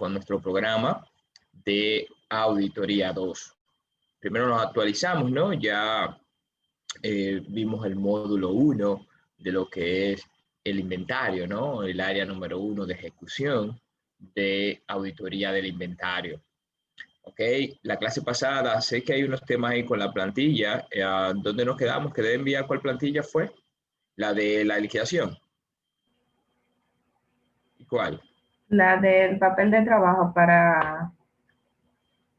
con nuestro programa de Auditoría 2. Primero nos actualizamos, ¿no? Ya vimos el módulo 1 de lo que es el inventario, ¿no? El área número 1 de ejecución de auditoría del inventario. Ok, la clase pasada, sé que hay unos temas ahí con la plantilla. ¿Dónde nos quedamos? ¿Qué debe enviar? ¿Cuál plantilla fue? La de la liquidación. ¿Y cuál? La del papel de trabajo para...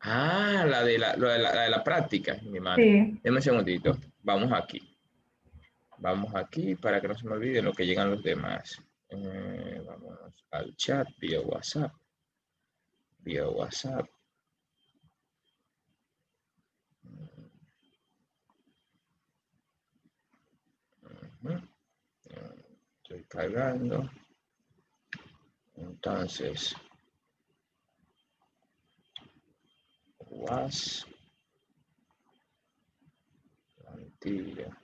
Ah, la de la práctica, mi madre. Sí. Deme un segundito. Vamos aquí. Vamos aquí para que no se me olvide lo que llegan los demás. Vamos al chat vía WhatsApp. Vía WhatsApp. Estoy cargando. Entonces, plantilla.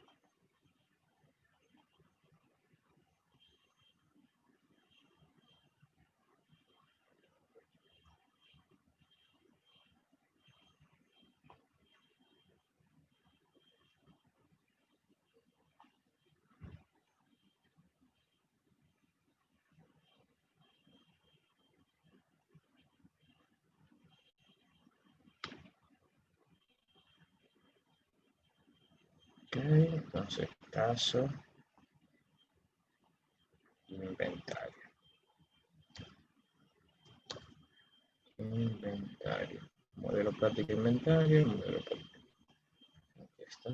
Ok, entonces caso inventario. Inventario. Modelo práctico inventario, modelo práctico. Aquí está.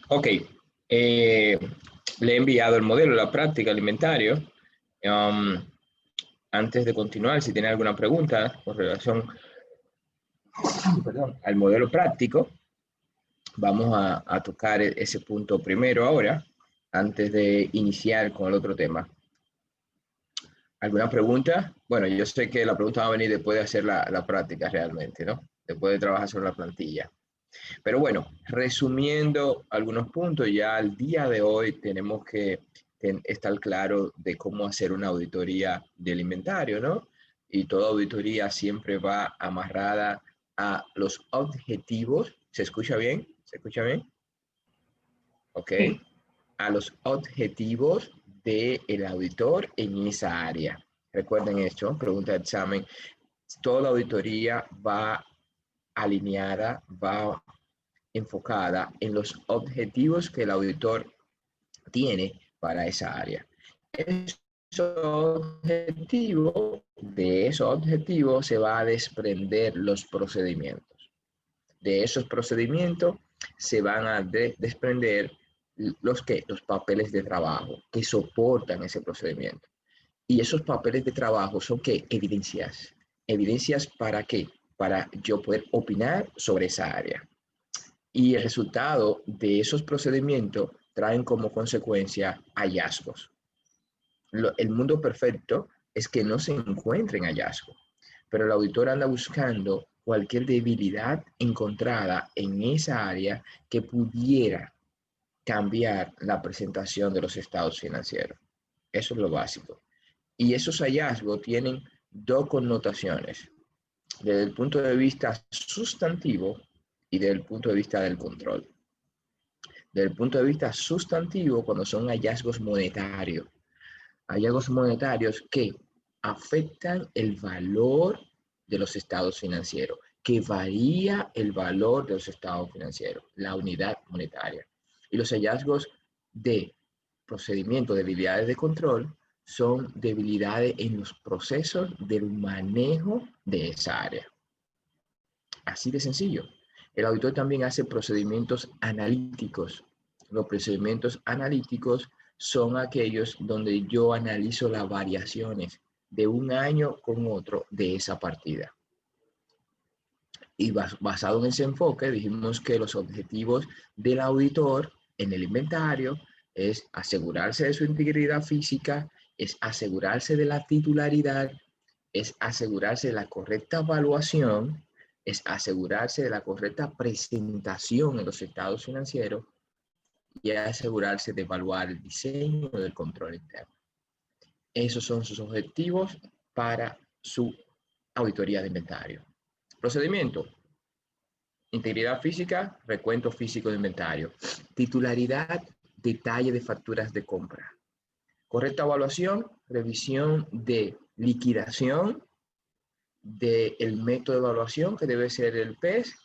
Ok, le he enviado el modelo, la práctica, el inventario. Antes de continuar, si tiene alguna pregunta con relación al modelo práctico, vamos a tocar ese punto primero ahora, antes de iniciar con el otro tema. ¿Alguna pregunta? Bueno, yo sé que la pregunta va a venir después de hacer la práctica realmente, ¿no? Después de trabajar sobre la plantilla. Pero bueno, resumiendo algunos puntos, ya al día de hoy tenemos que estar claro de cómo hacer una auditoría del inventario, ¿no? Y toda auditoría siempre va amarrada a los objetivos. ¿Se escucha bien? ¿Se escucha bien? Ok. Sí. A los objetivos del auditor en esa área. Recuerden esto, pregunta de examen. Toda auditoría va alineada, va enfocada en los objetivos que el auditor tiene para esa área. De esos objetivos se va a desprender los procedimientos. De esos procedimientos se van a desprender los papeles de trabajo que soportan ese procedimiento. Y esos papeles de trabajo son ¿qué? Evidencias. ¿Evidencias para qué? Para yo poder opinar sobre esa área. Y el resultado de esos procedimientos traen como consecuencia hallazgos. El mundo perfecto es que no se encuentren hallazgos, pero el auditor anda buscando cualquier debilidad encontrada en esa área que pudiera cambiar la presentación de los estados financieros. Eso es lo básico. Y esos hallazgos tienen dos connotaciones, desde el punto de vista sustantivo y desde el punto de vista del control. Desde el punto de vista sustantivo, cuando son hallazgos monetarios que afectan el valor de los estados financieros, que varía el valor de los estados financieros, la unidad monetaria. Y los hallazgos de procedimiento, debilidades de control, son debilidades en los procesos del manejo de esa área. Así de sencillo. El auditor también hace procedimientos analíticos. Los procedimientos analíticos son aquellos donde yo analizo las variaciones de un año con otro de esa partida. Y basado en ese enfoque, dijimos que los objetivos del auditor en el inventario es asegurarse de su integridad física, es asegurarse de la titularidad, es asegurarse de la correcta evaluación, es asegurarse de la correcta presentación en los estados financieros y asegurarse de evaluar el diseño del control interno. Esos son sus objetivos para su auditoría de inventario. Procedimiento: integridad física, recuento físico de inventario. Titularidad, detalle de facturas de compra. Correcta evaluación, revisión de liquidación, del método de evaluación que debe ser el PES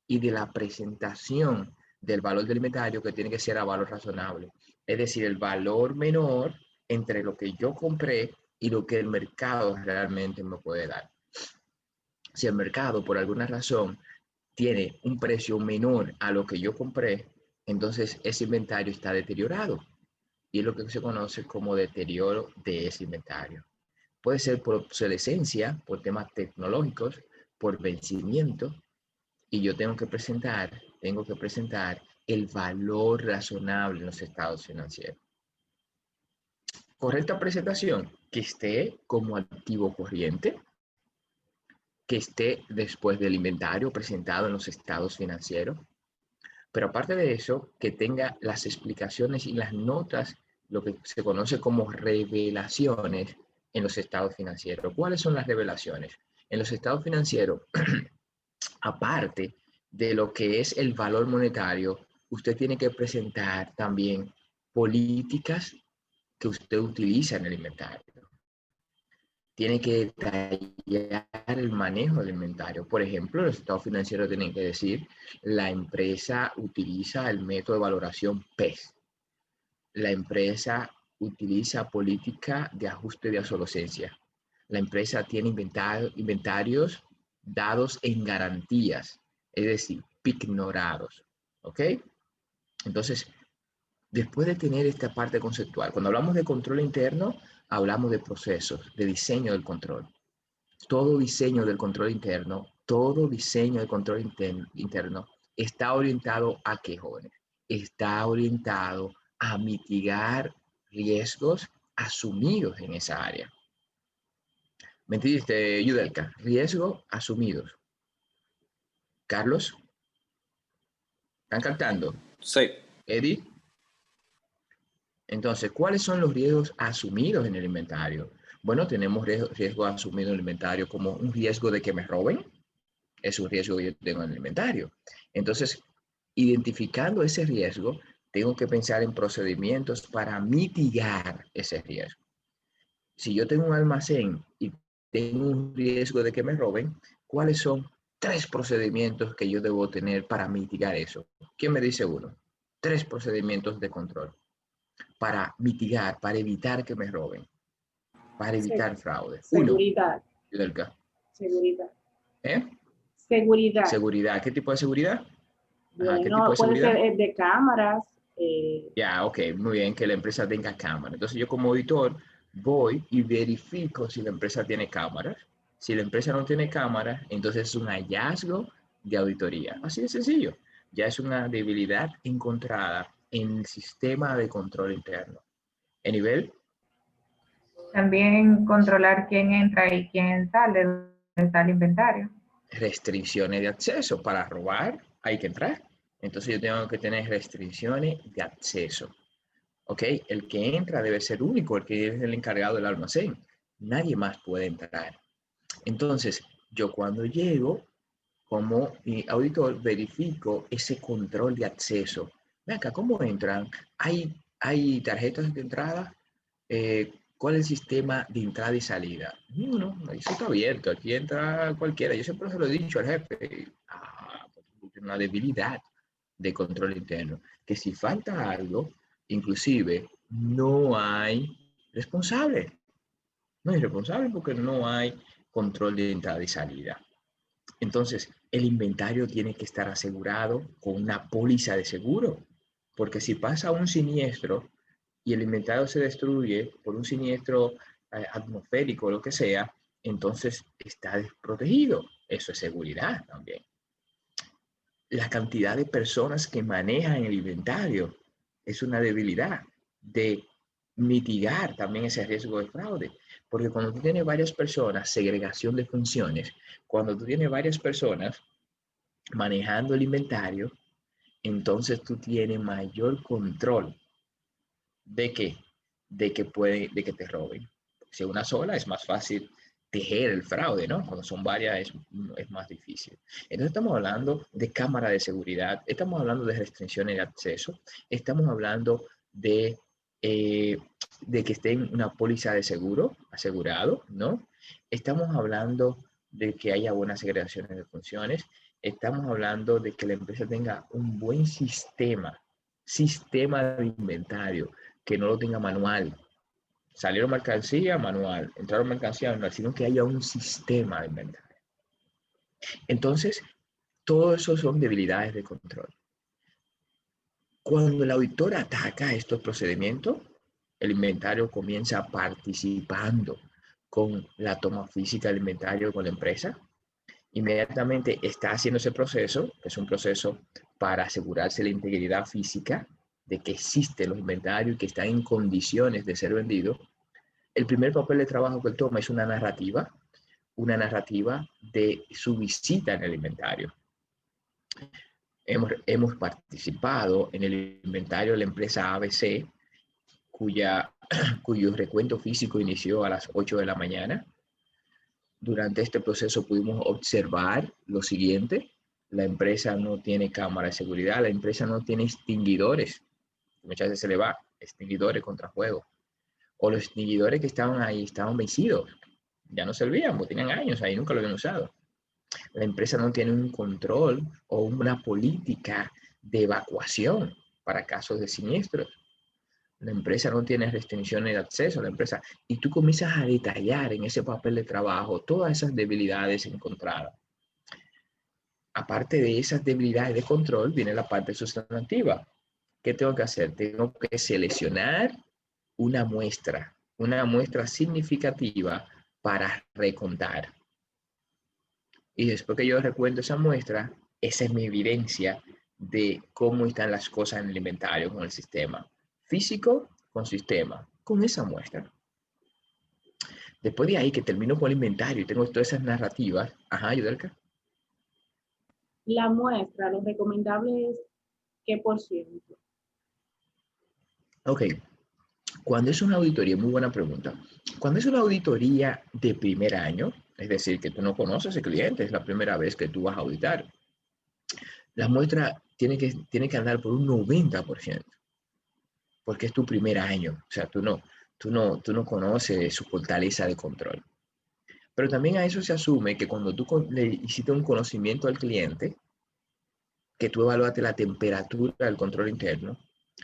y de la presentación del valor del inventario que tiene que ser a valor razonable. Es decir, el valor menor entre lo que yo compré y lo que el mercado realmente me puede dar. Si el mercado por alguna razón tiene un precio menor a lo que yo compré, entonces ese inventario está deteriorado y es lo que se conoce como deterioro de ese inventario. Puede ser por obsolescencia, por temas tecnológicos, por vencimiento, y yo tengo que presentar el valor razonable en los estados financieros. Correcta presentación, que esté como activo corriente, que esté después del inventario presentado en los estados financieros, pero aparte de eso, que tenga las explicaciones y las notas, lo que se conoce como revelaciones en los estados financieros. ¿Cuáles son las revelaciones? En los estados financieros, aparte de lo que es el valor monetario, usted tiene que presentar también políticas que usted utiliza en el inventario. Tiene que detallar el manejo del inventario. Por ejemplo, los estados financieros tienen que decir, la empresa utiliza el método de valoración PES. La empresa utiliza política de ajuste de obsolescencia. La empresa tiene inventarios dados en garantías, es decir, pignorados. ¿Ok? Entonces, después de tener esta parte conceptual, cuando hablamos de control interno, hablamos de procesos, de diseño del control. Todo diseño del control interno, interno está orientado a qué, jóvenes? Está orientado a mitigar riesgos asumidos en esa área. ¿Me entendiste, Yudelka? Riesgos asumidos. Carlos, ¿están cantando? Sí. Eddie. Entonces, ¿cuáles son los riesgos asumidos en el inventario? Bueno, tenemos riesgos asumidos en el inventario como un riesgo de que me roben. Es un riesgo que yo tengo en el inventario. Entonces, identificando ese riesgo, tengo que pensar en procedimientos para mitigar ese riesgo. Si yo tengo un almacén y tengo un riesgo de que me roben, ¿cuáles son 3 procedimientos que yo debo tener para mitigar eso? ¿Quién me dice uno? 3 procedimientos de control para mitigar, para evitar que me roben, para evitar fraude. Seguridad. Uno, Seguridad. ¿eh? Seguridad. Seguridad. ¿Qué tipo de seguridad? Ajá, ¿qué tipo Bueno, de puede seguridad? ser de cámaras. Ya, ok, muy bien, que la empresa tenga cámara. Entonces yo como auditor voy y verifico si la empresa tiene cámaras. Si la empresa no tiene cámaras, entonces es un hallazgo de auditoría. Así de sencillo. Ya es una debilidad encontrada en el sistema de control interno. ¿En nivel? También controlar quién entra y quién sale, dónde está el inventario. Restricciones de acceso. Para robar hay que entrar. Entonces yo tengo que tener restricciones de acceso. ¿Ok? El que entra debe ser único, el que es el encargado del almacén. Nadie más puede entrar. Entonces, yo cuando llego, como auditor, verifico ese control de acceso. Ven acá, ¿cómo entran? ¿Hay tarjetas de entrada? ¿Cuál es el sistema de entrada y salida? No, eso está abierto, aquí entra cualquiera. Yo siempre se lo he dicho al jefe. Una debilidad de control interno, que si falta algo, inclusive no hay responsable. No hay responsable porque no hay control de entrada y salida. Entonces, el inventario tiene que estar asegurado con una póliza de seguro, porque si pasa un siniestro y el inventario se destruye por un siniestro atmosférico o lo que sea, entonces está desprotegido. Eso es seguridad también. La cantidad de personas que manejan el inventario es una debilidad de mitigar también ese riesgo de fraude. Porque cuando tú tienes varias personas, segregación de funciones, cuando tú tienes varias personas manejando el inventario, entonces tú tienes mayor control de que te roben. Si una sola es más fácil tejer el fraude, ¿no? Cuando son varias es más difícil. Entonces estamos hablando de cámara de seguridad, estamos hablando de restricciones de acceso, estamos hablando de que esté en una póliza de seguro asegurado, ¿no? Estamos hablando de que haya buenas segregaciones de funciones, estamos hablando de que la empresa tenga un buen sistema de inventario, que no lo tenga manual. Salieron mercancía, manual. Entraron mercancía, manual, sino que haya un sistema de inventario. Entonces, todo eso son debilidades de control. Cuando el auditor ataca estos procedimientos, el inventario comienza participando con la toma física del inventario con la empresa. Inmediatamente está haciendo ese proceso, que es un proceso para asegurarse la integridad física de que existen los inventarios y que están en condiciones de ser vendidos. El primer papel de trabajo que él toma es una narrativa de su visita en el inventario. Hemos participado en el inventario de la empresa ABC, cuyo recuento físico inició a las 8 de la mañana. Durante este proceso pudimos observar lo siguiente: la empresa no tiene cámara de seguridad, la empresa no tiene extinguidores, muchas veces se le va, extinguidores contra fuego, o los extinguidores que estaban ahí estaban vencidos, ya no servían, porque tenían años ahí, nunca lo habían usado. La empresa no tiene un control o una política de evacuación para casos de siniestros. La empresa no tiene restricciones de acceso a la empresa. Y tú comienzas a detallar en ese papel de trabajo todas esas debilidades encontradas. Aparte de esas debilidades de control, viene la parte sustantiva. ¿Qué tengo que hacer? Tengo que seleccionar una muestra significativa para recontar. Y después que yo recuento esa muestra, esa es mi evidencia de cómo están las cosas en el inventario con el sistema físico, con sistema, con esa muestra. Después de ahí que termino con el inventario y tengo todas esas narrativas. Ajá, Yudelka. La muestra, lo recomendable es ¿qué por ciento? Ok. Cuando es una auditoría, muy buena pregunta. Cuando es una auditoría de primer año, es decir, que tú no conoces al cliente, es la primera vez que tú vas a auditar, la muestra tiene que andar por un 90%, porque es tu primer año. O sea, tú no conoces su fortaleza de control. Pero también a eso se asume que cuando tú le hiciste un conocimiento al cliente, que tú evaluaste la temperatura del control interno,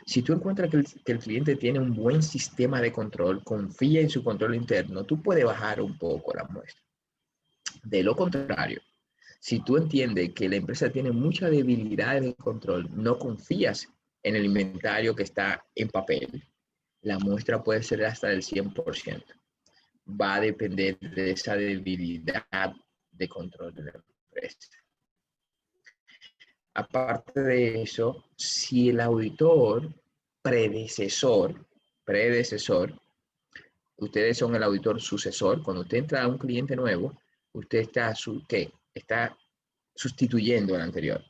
si tú encuentras que el cliente tiene un buen sistema de control, confía en su control interno, tú puedes bajar un poco la muestra. De lo contrario, si tú entiendes que la empresa tiene mucha debilidad de control, no confías en el inventario que está en papel, la muestra puede ser hasta del 100%. Va a depender de esa debilidad de control de la empresa. Aparte de eso, si el auditor predecesor, ustedes son el auditor sucesor, cuando usted entra a un cliente nuevo, usted está sustituyendo al anterior.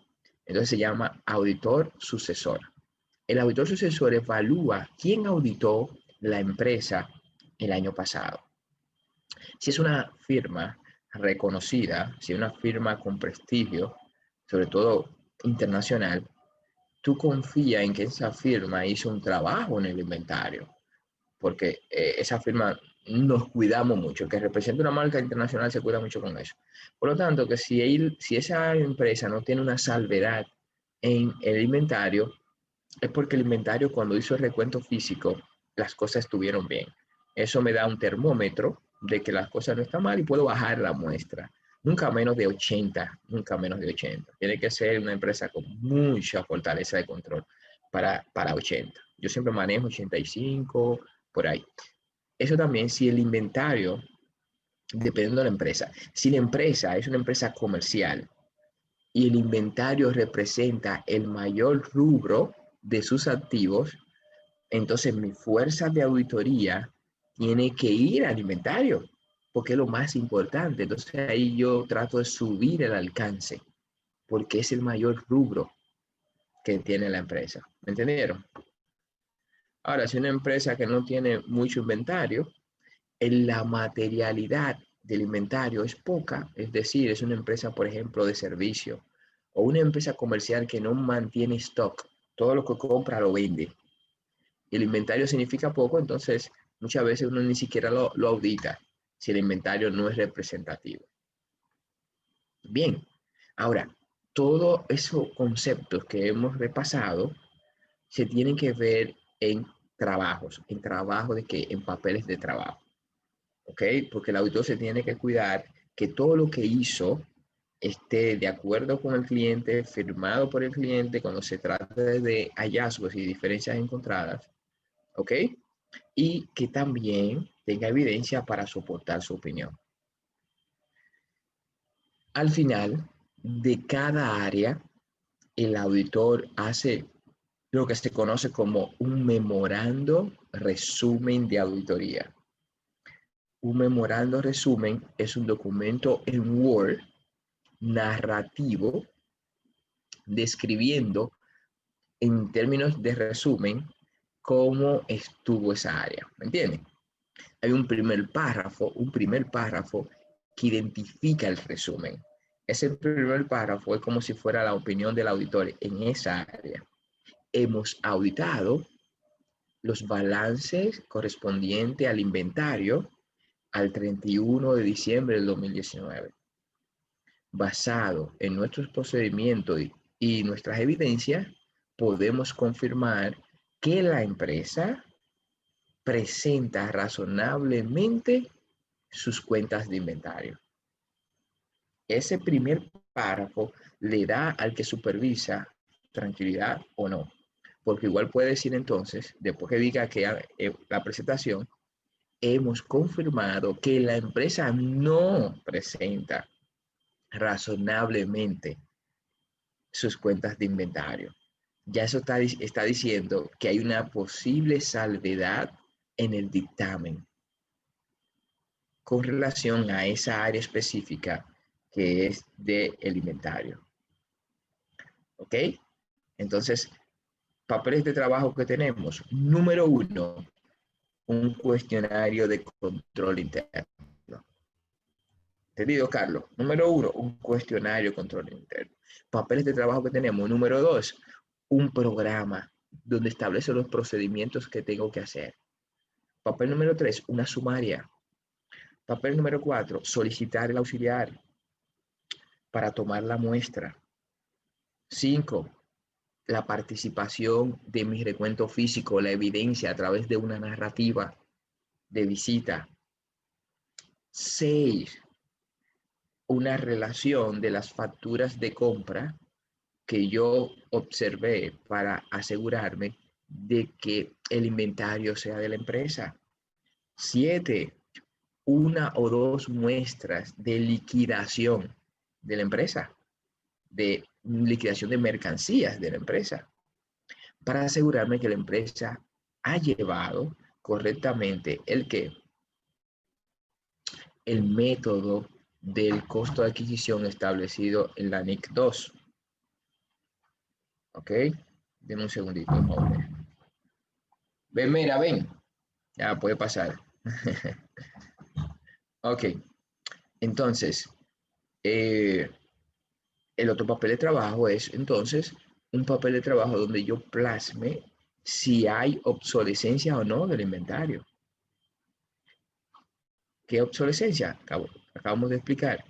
Entonces se llama auditor sucesor. El auditor sucesor evalúa quién auditó la empresa el año pasado. Si es una firma reconocida, si es una firma con prestigio, sobre todo internacional, tú confías en que esa firma hizo un trabajo en el inventario, porque esa firma nos cuidamos mucho, que representa una marca internacional se cuida mucho con eso. Por lo tanto, que si esa empresa no tiene una salvedad en el inventario, es porque el inventario cuando hizo el recuento físico, las cosas estuvieron bien. Eso me da un termómetro de que las cosas no están mal y puedo bajar la muestra. Nunca menos de 80, nunca menos de 80. Tiene que ser una empresa con mucha fortaleza de control para 80. Yo siempre manejo 85, por ahí. Eso también si el inventario, dependiendo de la empresa, si la empresa es una empresa comercial y el inventario representa el mayor rubro de sus activos, entonces mi fuerza de auditoría tiene que ir al inventario, porque es lo más importante. Entonces ahí yo trato de subir el alcance, porque es el mayor rubro que tiene la empresa. ¿Me entendieron? Ahora, si una empresa que no tiene mucho inventario, en la materialidad del inventario es poca, es decir, es una empresa, por ejemplo, de servicio o una empresa comercial que no mantiene stock, todo lo que compra lo vende. El inventario significa poco, entonces muchas veces uno ni siquiera lo audita si el inventario no es representativo. Bien, ahora, todos esos conceptos que hemos repasado se tienen que ver en trabajos, de que en papeles de trabajo. ¿Ok? Porque el auditor se tiene que cuidar que todo lo que hizo esté de acuerdo con el cliente, firmado por el cliente cuando se trata de hallazgos y diferencias encontradas, ¿ok? Y que también tenga evidencia para soportar su opinión. Al final de cada área, el auditor hace lo que se conoce como un memorando resumen de auditoría. Un memorando resumen es un documento en Word narrativo describiendo en términos de resumen cómo estuvo esa área. ¿Me entienden? Hay un primer párrafo que identifica el resumen. Ese primer párrafo es como si fuera la opinión del auditor en esa área. Hemos auditado los balances correspondientes al inventario al 31 de diciembre del 2019. Basado en nuestros procedimientos y nuestras evidencias, podemos confirmar que la empresa presenta razonablemente sus cuentas de inventario. Ese primer párrafo le da al que supervisa tranquilidad o no, porque igual puede decir entonces, después que diga que la presentación, hemos confirmado que la empresa no presenta razonablemente sus cuentas de inventario. Ya eso está diciendo que hay una posible salvedad en el dictamen con relación a esa área específica que es del inventario. ¿Ok? Entonces, papeles de trabajo que tenemos. Número 1, un cuestionario de control interno. ¿Entendido, Carlos? Número 1, un cuestionario de control interno. Papeles de trabajo que tenemos. Número 2, un programa donde establece los procedimientos que tengo que hacer. Papel número 3, una sumaria. Papel número 4, solicitar el auxiliar para tomar la muestra. 5, la participación de mi recuento físico, la evidencia a través de una narrativa de visita. 6, una relación de las facturas de compra que yo observé para asegurarme de que el inventario sea de la empresa. 7, una o dos muestras de liquidación de la empresa, de liquidación de mercancías de la empresa, para asegurarme que la empresa ha llevado correctamente el método del costo de adquisición establecido en la NIC 2. ¿Ok? Denme un segundito, por favor. Ven, mira, ven. Ya puede pasar. Ok. Entonces, el otro papel de trabajo es, entonces, un papel de trabajo donde yo plasme si hay obsolescencia o no del inventario. ¿Qué obsolescencia? Acabamos de explicar.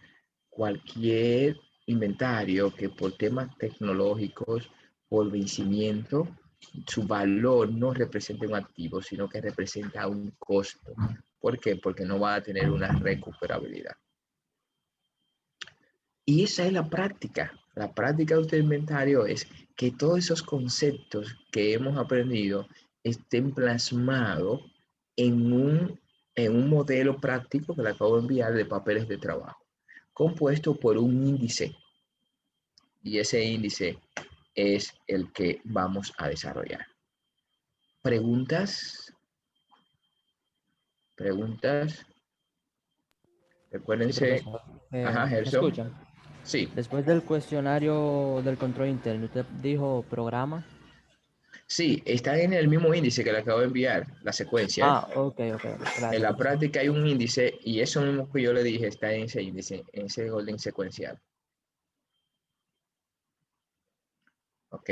Cualquier inventario que por temas tecnológicos, por vencimiento, su valor no representa un activo, sino que representa un costo. ¿Por qué? Porque no va a tener una recuperabilidad. Y esa es la práctica. La práctica de este inventario es que todos esos conceptos que hemos aprendido estén plasmados en un modelo práctico que le acabo de enviar de papeles de trabajo, compuesto por un índice. Y ese índice es el que vamos a desarrollar. ¿Preguntas? ¿Preguntas? Recuérdense. Sí, profesor. Ajá, ¿Me Gerson. escuchan? Sí. Después del cuestionario del control interno, ¿usted dijo programa? Sí, está en el mismo índice que le acabo de enviar, la secuencia. Ah, ok. En la Gracias. práctica hay un índice y eso mismo que yo le dije está en ese índice, en ese orden secuencial. Ok,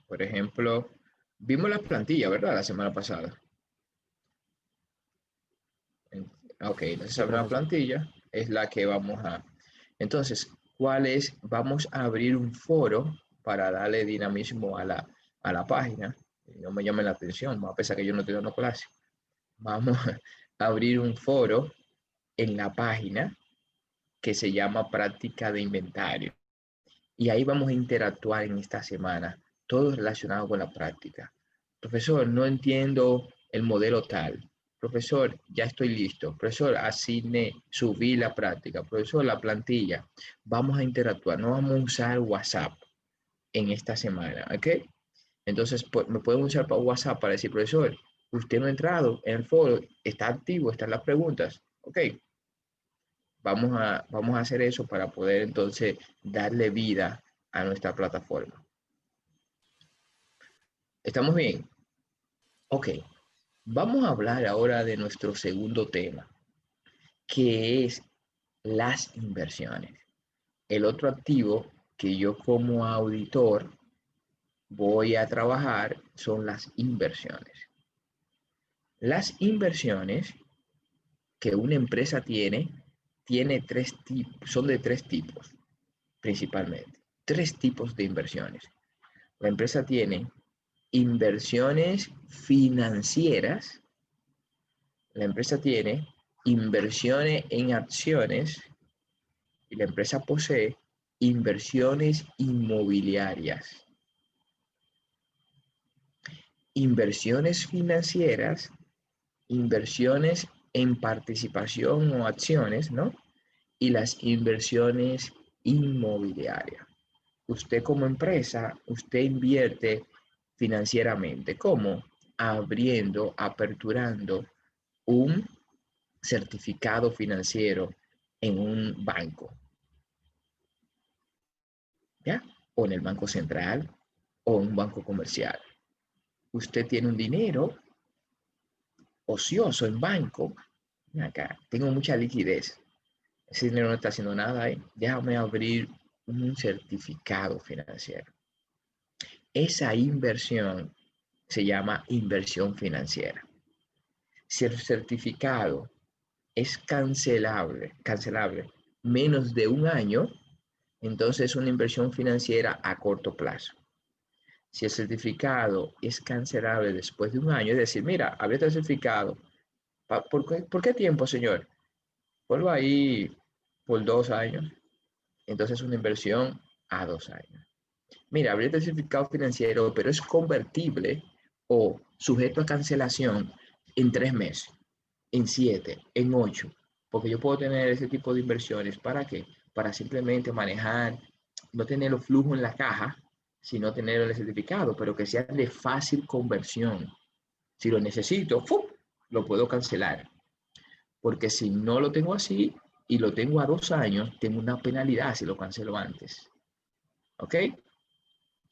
por ejemplo, vimos la plantilla, ¿verdad? La semana pasada. Ok, entonces Sí, abre la profesor. plantilla, es la que vamos a... Entonces, ¿cuál es? Vamos a abrir un foro para darle dinamismo a la página. No me llame la atención, a pesar que yo no estoy dando clase. Vamos a abrir un foro en la página que se llama práctica de inventario. Y ahí vamos a interactuar en esta semana, todo relacionado con la práctica. Profesor, no entiendo el modelo tal. Profesor, ya estoy listo. Profesor, asigne, subí la práctica. Profesor, la plantilla. Vamos a interactuar, no vamos a usar WhatsApp en esta semana, ¿ok? Entonces, me pueden usar para WhatsApp para decir, profesor, usted no ha entrado en el foro, está activo, están las preguntas, ¿ok? Vamos a hacer eso para poder entonces darle vida a nuestra plataforma. ¿Estamos bien? Ok, vamos a hablar ahora de nuestro segundo tema, que es las inversiones. El otro activo que yo como auditor voy a trabajar son las inversiones. Las inversiones que una empresa tiene tres tipos, son de tres tipos principalmente. Tres tipos de inversiones. La empresa tiene inversiones financieras, la empresa tiene inversiones en acciones y la empresa posee inversiones inmobiliarias. Inversiones financieras, inversiones en participación o acciones, ¿no? Y las inversiones inmobiliarias. Usted como empresa, usted invierte financieramente. ¿Cómo? Abriendo, aperturando un certificado financiero en un banco, ¿ya? O en el Banco Central o en un banco comercial. Usted tiene un dinero ocioso en banco. Acá, tengo mucha liquidez. Ese dinero no está haciendo nada ahí. Déjame abrir un certificado financiero. Esa inversión se llama inversión financiera. Si el certificado es cancelable menos de un año, entonces es una inversión financiera a corto plazo. Si el certificado es cancelable después de un año, es decir, mira, había certificado, ¿por qué tiempo, señor? Vuelvo ahí por 2 años, entonces es una inversión a 2 años. Mira, abrí el certificado financiero, pero es convertible o sujeto a cancelación en 3 meses, en 7, en 8, porque yo puedo tener ese tipo de inversiones. ¿Para qué? Para simplemente manejar, no tener los flujos en la caja, sino tener el certificado, pero que sea de fácil conversión. Si lo necesito, ¡fum!, lo puedo cancelar, porque si no lo tengo así y lo tengo a 2 años, tengo una penalidad si lo cancelo antes. ¿Ok?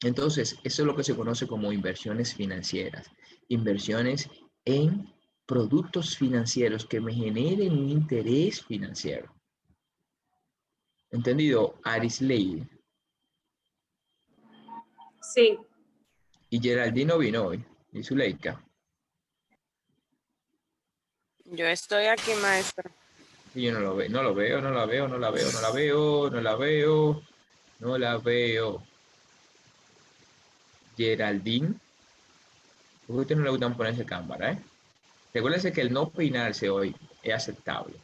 Entonces, eso es lo que se conoce como inversiones financieras, inversiones en productos financieros que me generen un interés financiero. ¿Entendido? Arisley Sí, y Geraldino vino hoy, y Zuleika. Yo estoy aquí, maestra. Y yo no lo veo, no lo veo, no la veo, no la veo, no la veo, no la veo, no la veo. Geraldine, porque a usted no le gustan ponerse cámara, ¿eh? Recuérdese que el no peinarse hoy es aceptable.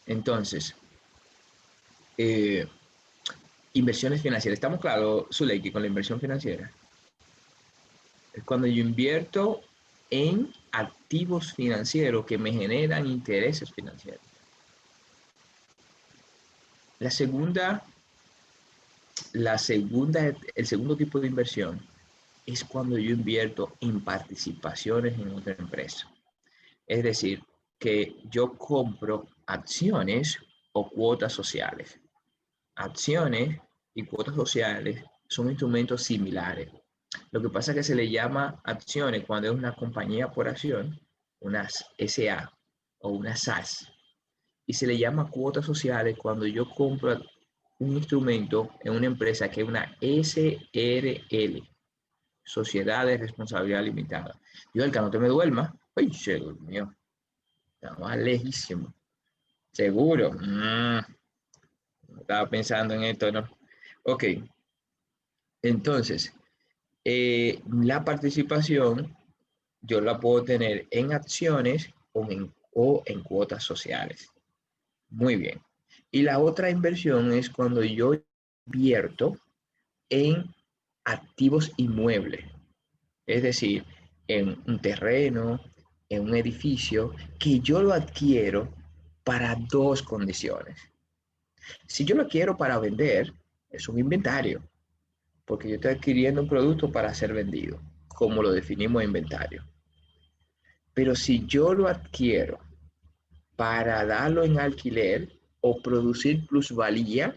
Entonces, eh, inversiones financieras. ¿Estamos claros, Zuleika, con la inversión financiera? Es cuando yo invierto en activos financieros que me generan intereses financieros. La segunda, el segundo tipo de inversión es cuando yo invierto en participaciones en otra empresa. Es decir, que yo compro acciones o cuotas sociales. Acciones y cuotas sociales son instrumentos similares. Lo que pasa es que se le llama acciones cuando es una compañía por acción, una SA o una SAS. Y se le llama cuotas sociales cuando yo compro un instrumento en una empresa que es una SRL, Sociedad de Responsabilidad Limitada. Yo, el que no te me duerma, ¡ay, se durmió! Estaba lejísimo. Seguro. Estaba pensando en esto, ¿no? Ok. Entonces, la participación yo la puedo tener en acciones o en cuotas sociales. Muy bien. Y la otra inversión es cuando yo invierto en activos inmuebles, es decir, en un terreno, en un edificio, que yo lo adquiero para dos condiciones. Si yo lo quiero para vender, es un inventario, porque yo estoy adquiriendo un producto para ser vendido, como lo definimos en inventario. Pero si yo lo adquiero para darlo en alquiler o producir plusvalía,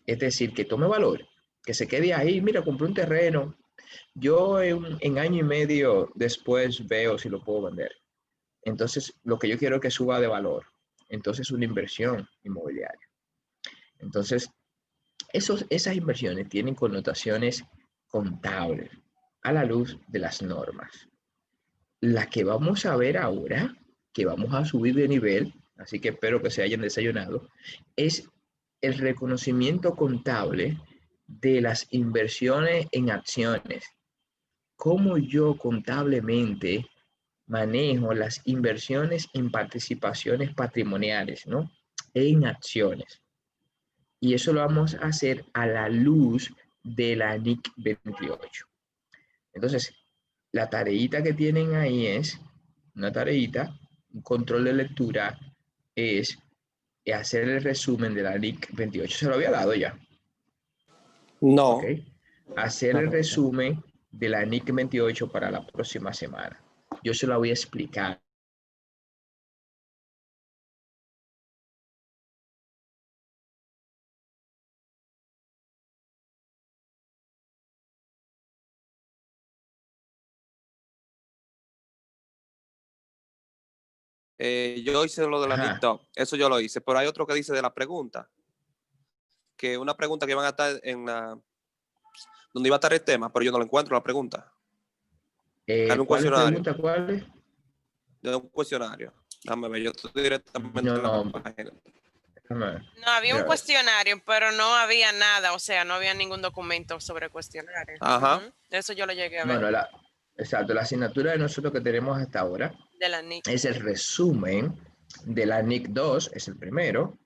es decir, que tome valor, que se quede ahí, mira, compré un terreno, yo en año y medio después veo si lo puedo vender. Entonces, lo que yo quiero es que suba de valor. Entonces, una inversión inmobiliaria. Entonces, esas inversiones tienen connotaciones contables a la luz de las normas. La que vamos a ver ahora, que vamos a subir de nivel, así que espero que se hayan desayunado, es el reconocimiento contable de las inversiones en acciones. Cómo yo contablemente manejo las inversiones en participaciones patrimoniales, ¿no? En acciones. Y eso lo vamos a hacer a la luz de la NIC 28. Entonces, la tareita que tienen ahí es una tareita, un control de lectura es hacer el resumen de la NIC 28. Se lo había dado ya. No. ¿Ok? Hacer No, el profesor. resumen de la NIC 28 para la próxima semana. Yo se lo voy a explicar. Yo hice lo de la Ajá. TikTok, eso yo lo hice, pero hay otro que dice de la pregunta, que una pregunta que van a estar en la, donde iba a estar el tema, pero yo no lo encuentro la pregunta. Hay un ¿Cuál es cuestionario, pregunta? ¿Cuál es? de un cuestionario. Déjame ver, yo estoy directamente en la No, página. déjame ver. No, había un Mira, cuestionario, pero no había nada, o sea, no había ningún documento sobre cuestionario. Ajá. Eso yo lo llegué a ver bueno, exacto, la asignatura de nosotros que tenemos hasta ahora de la NIC. es el resumen de la NIC 2, es el primero.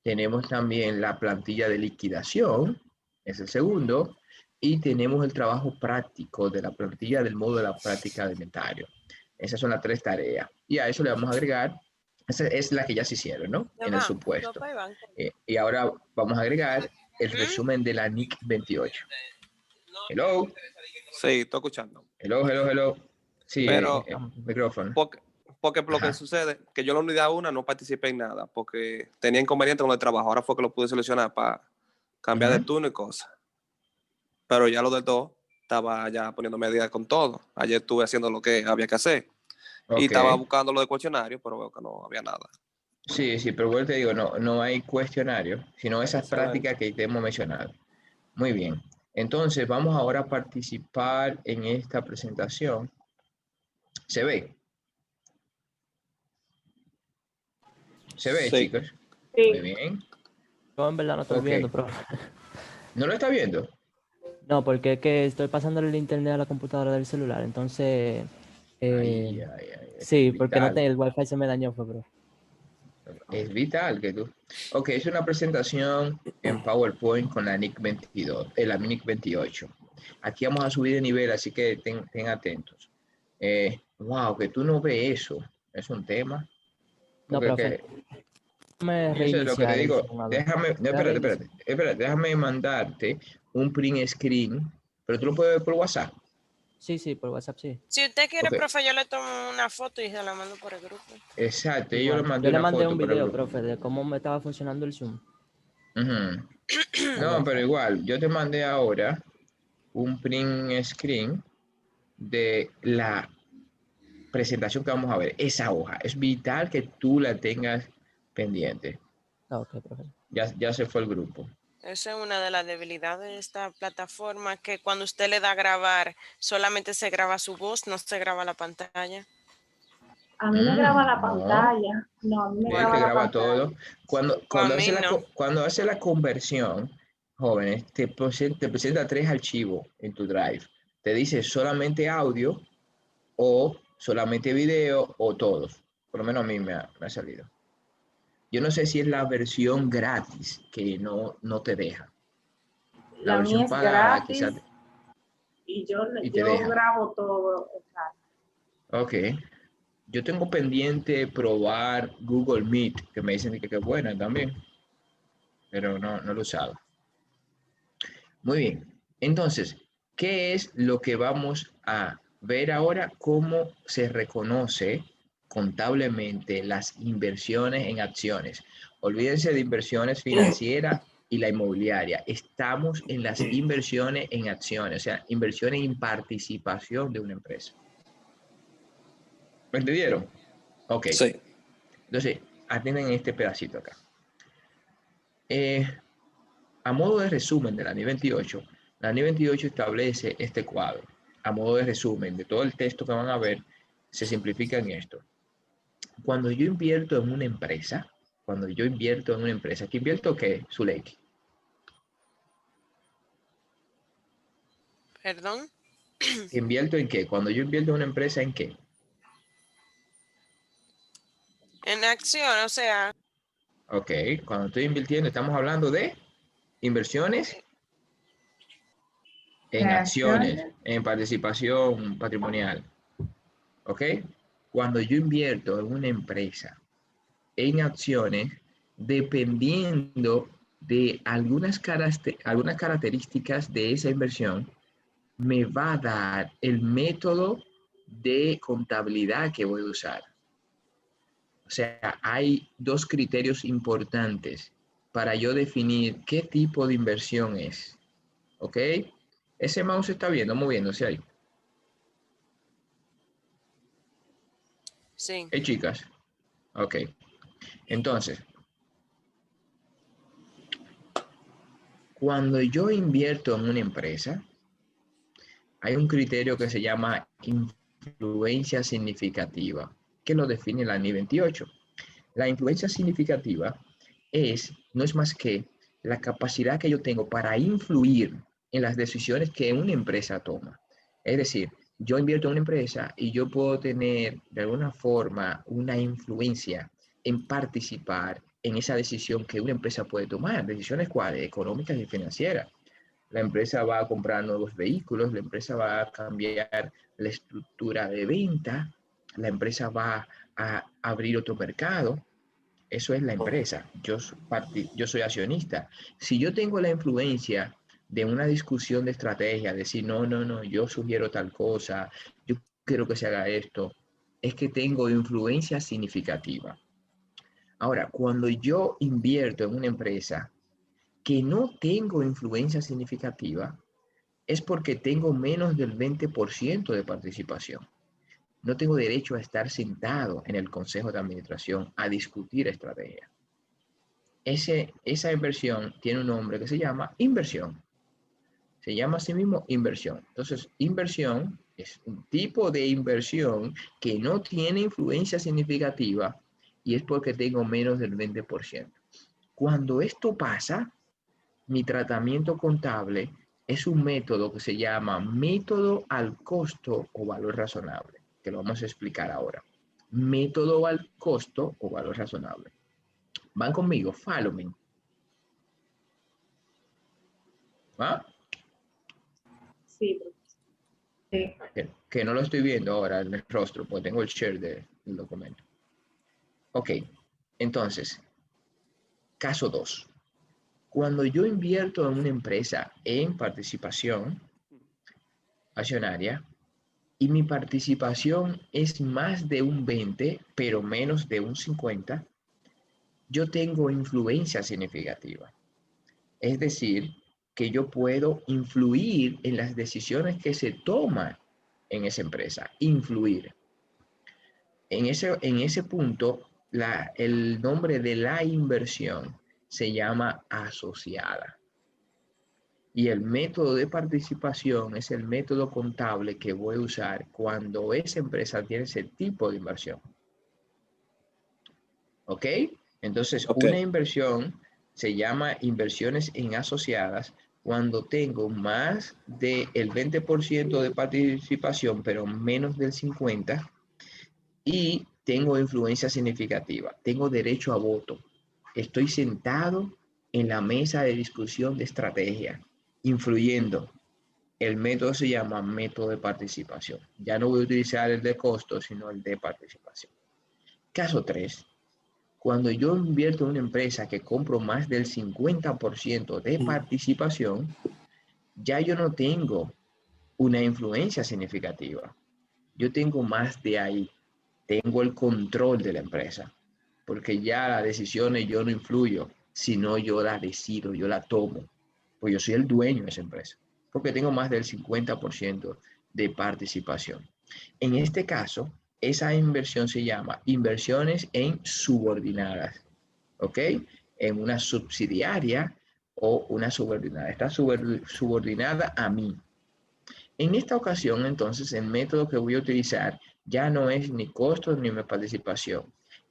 Tenemos también la plantilla de liquidación, es el segundo. Y tenemos el trabajo práctico de la plantilla del módulo de la práctica de inventario. Esas son las tres tareas. Y a eso le vamos a agregar, esa es la que ya se hicieron, ¿no? En el supuesto. Y ahora vamos a agregar el resumen de la NIC 28. Hello. Sí, estoy escuchando. Hello. Sí, Pero, micrófono. porque lo que sucede, que yo en la unidad 1 no participé en nada, porque tenía inconveniente con el trabajo. Ahora fue que lo pude solucionar para cambiar de turno y cosas. Pero ya lo del 2 estaba ya poniendo medidas con todo. Ayer estuve haciendo lo que había que hacer. Okay. Y estaba buscando lo de cuestionario, pero veo que no había nada. Sí, pero bueno, te digo, no hay cuestionario, sino esas Excelente. prácticas que te hemos mencionado. Muy bien. Entonces, vamos ahora a participar en esta presentación. ¿Se ve? ¿Se ve, Sí. chicos? Sí. Muy bien. Yo en verdad no estoy Ok. viendo, profe. ¿No lo está viendo? No, porque es que estoy pasándole el internet a la computadora del celular, entonces... Ay, sí, es porque no vital. el wifi se me dañó, fue, profe. Es vital que tú. Ok, es una presentación en PowerPoint con la NIC 22, la NIC 28. Aquí vamos a subir de nivel, así que estén atentos. Wow, que tú no ves eso. Es un tema. No, Porque profe, déjame eso es lo que te reiniciar el digo. simulador. Déjame, no, Voy a reiniciar. espérate, déjame mandarte un print screen, pero tú lo puedes ver por WhatsApp. Sí, por WhatsApp, sí. Si usted quiere, Ok, profe, yo le tomo una foto y se la mando por el grupo. exacto, yo le Igual. mandé Yo le una mandé foto un para el video, grupo. profe, de cómo me estaba funcionando el Zoom. Ujú. Al No, pero WhatsApp. igual, yo te mandé ahora un print screen de la presentación que vamos a ver. Esa hoja. Es vital que tú la tengas pendiente. Ok, profesor. Ya se fue el grupo. Esa es una de las debilidades de esta plataforma, que cuando usted le da a grabar, solamente se graba su voz, no se graba la pantalla. A mí me graba la No. pantalla. No, a mí me Tienes graba que la grabar pantalla. todo. Cuando A mí no. hace la conversión, jóvenes, te presenta 3 archivos en tu Drive. Te dice solamente audio o solamente video o todos. Por lo menos a mí me ha salido. Yo no sé si es la versión gratis que no te deja. La La versión mía es pagada gratis quizás y yo y te deja. grabo todo. Exacto. Ok. Yo tengo pendiente probar Google Meet, que me dicen que es buena también, pero no lo he usado. Muy bien. Entonces, ¿qué es lo que vamos a ver ahora? ¿Cómo se reconoce contablemente las inversiones en acciones? Olvídense de inversiones financieras y la inmobiliaria. Estamos en las inversiones en acciones, o sea, inversiones en participación de una empresa. ¿Me entendieron? Ok. Sí. Entonces, atienden este pedacito acá. A modo de resumen de la NI 28, la NI 28 establece este cuadro. A modo de resumen de todo el texto que van a ver, se simplifica en esto. Cuando yo invierto en una empresa, ¿qué invierto qué, Zuleiki? ¿Perdón? ¿Qué invierto en qué? Cuando yo invierto en una empresa, ¿en qué? En acción, o sea, Ok, cuando estoy invirtiendo, estamos hablando de inversiones en acciones, en participación patrimonial. ¿Ok? Cuando yo invierto en una empresa, en acciones, dependiendo de algunas características de esa inversión, me va a dar el método de contabilidad que voy a usar. O sea, hay 2 criterios importantes para yo definir qué tipo de inversión es. ¿Ok? Ese mouse está viendo, moviéndose ahí. sí. Chicas. Ok. Entonces, cuando yo invierto en una empresa, hay un criterio que se llama influencia significativa, que lo define la NI 28. La influencia significativa no es más que la capacidad que yo tengo para influir en las decisiones que una empresa toma. Es decir, yo invierto en una empresa y yo puedo tener de alguna forma una influencia en participar en esa decisión que una empresa puede tomar. ¿Decisiones cuáles? Económicas y financieras. La empresa va a comprar nuevos vehículos, la empresa va a cambiar la estructura de venta, la empresa va a abrir otro mercado. Eso es la empresa. Yo soy accionista. Si yo tengo la influencia de una discusión de estrategia, decir, no, yo sugiero tal cosa, yo quiero que se haga esto, es que tengo influencia significativa. Ahora, cuando yo invierto en una empresa que no tengo influencia significativa, es porque tengo menos del 20% de participación. No tengo derecho a estar sentado en el consejo de administración a discutir estrategia. Esa inversión tiene un nombre que se llama inversión. Se llama así mismo inversión. Entonces, inversión es un tipo de inversión que no tiene influencia significativa y es porque tengo menos del 20%. Cuando esto pasa, mi tratamiento contable es un método que se llama método al costo o valor razonable, que lo vamos a explicar ahora. Método al costo o valor razonable. ¿Van conmigo? Follow me. ¿Ah? Sí, Sí. Que no lo estoy viendo ahora en el rostro, porque tengo el share del documento. Ok, entonces, caso 2. Cuando yo invierto en una empresa en participación accionaria y mi participación es más de un 20, pero menos de un 50, yo tengo influencia significativa. Es decir, que yo puedo influir en las decisiones que se toman en esa empresa. Influir. En ese punto, el nombre de la inversión se llama asociada. Y el método de participación es el método contable que voy a usar cuando esa empresa tiene ese tipo de inversión. ¿Ok? Entonces, Ok. una inversión se llama inversiones en asociadas cuando tengo más del 20% de participación, pero menos del 50%, y tengo influencia significativa. Tengo derecho a voto. Estoy sentado en la mesa de discusión de estrategia, influyendo. El método se llama método de participación. Ya no voy a utilizar el de costo, sino el de participación. Caso 3. Cuando yo invierto en una empresa que compro más del 50% de participación, ya yo no tengo una influencia significativa. Yo tengo más de ahí. Tengo el control de la empresa, porque ya las decisiones yo no influyo, sino yo las decido, yo las tomo, pues yo soy el dueño de esa empresa, porque tengo más del 50% de participación. En este caso, esa inversión se llama inversiones en subordinadas, ¿ok? En una subsidiaria o una subordinada. Está subordinada a mí. En esta ocasión, entonces, el método que voy a utilizar ya no es ni costos ni participación.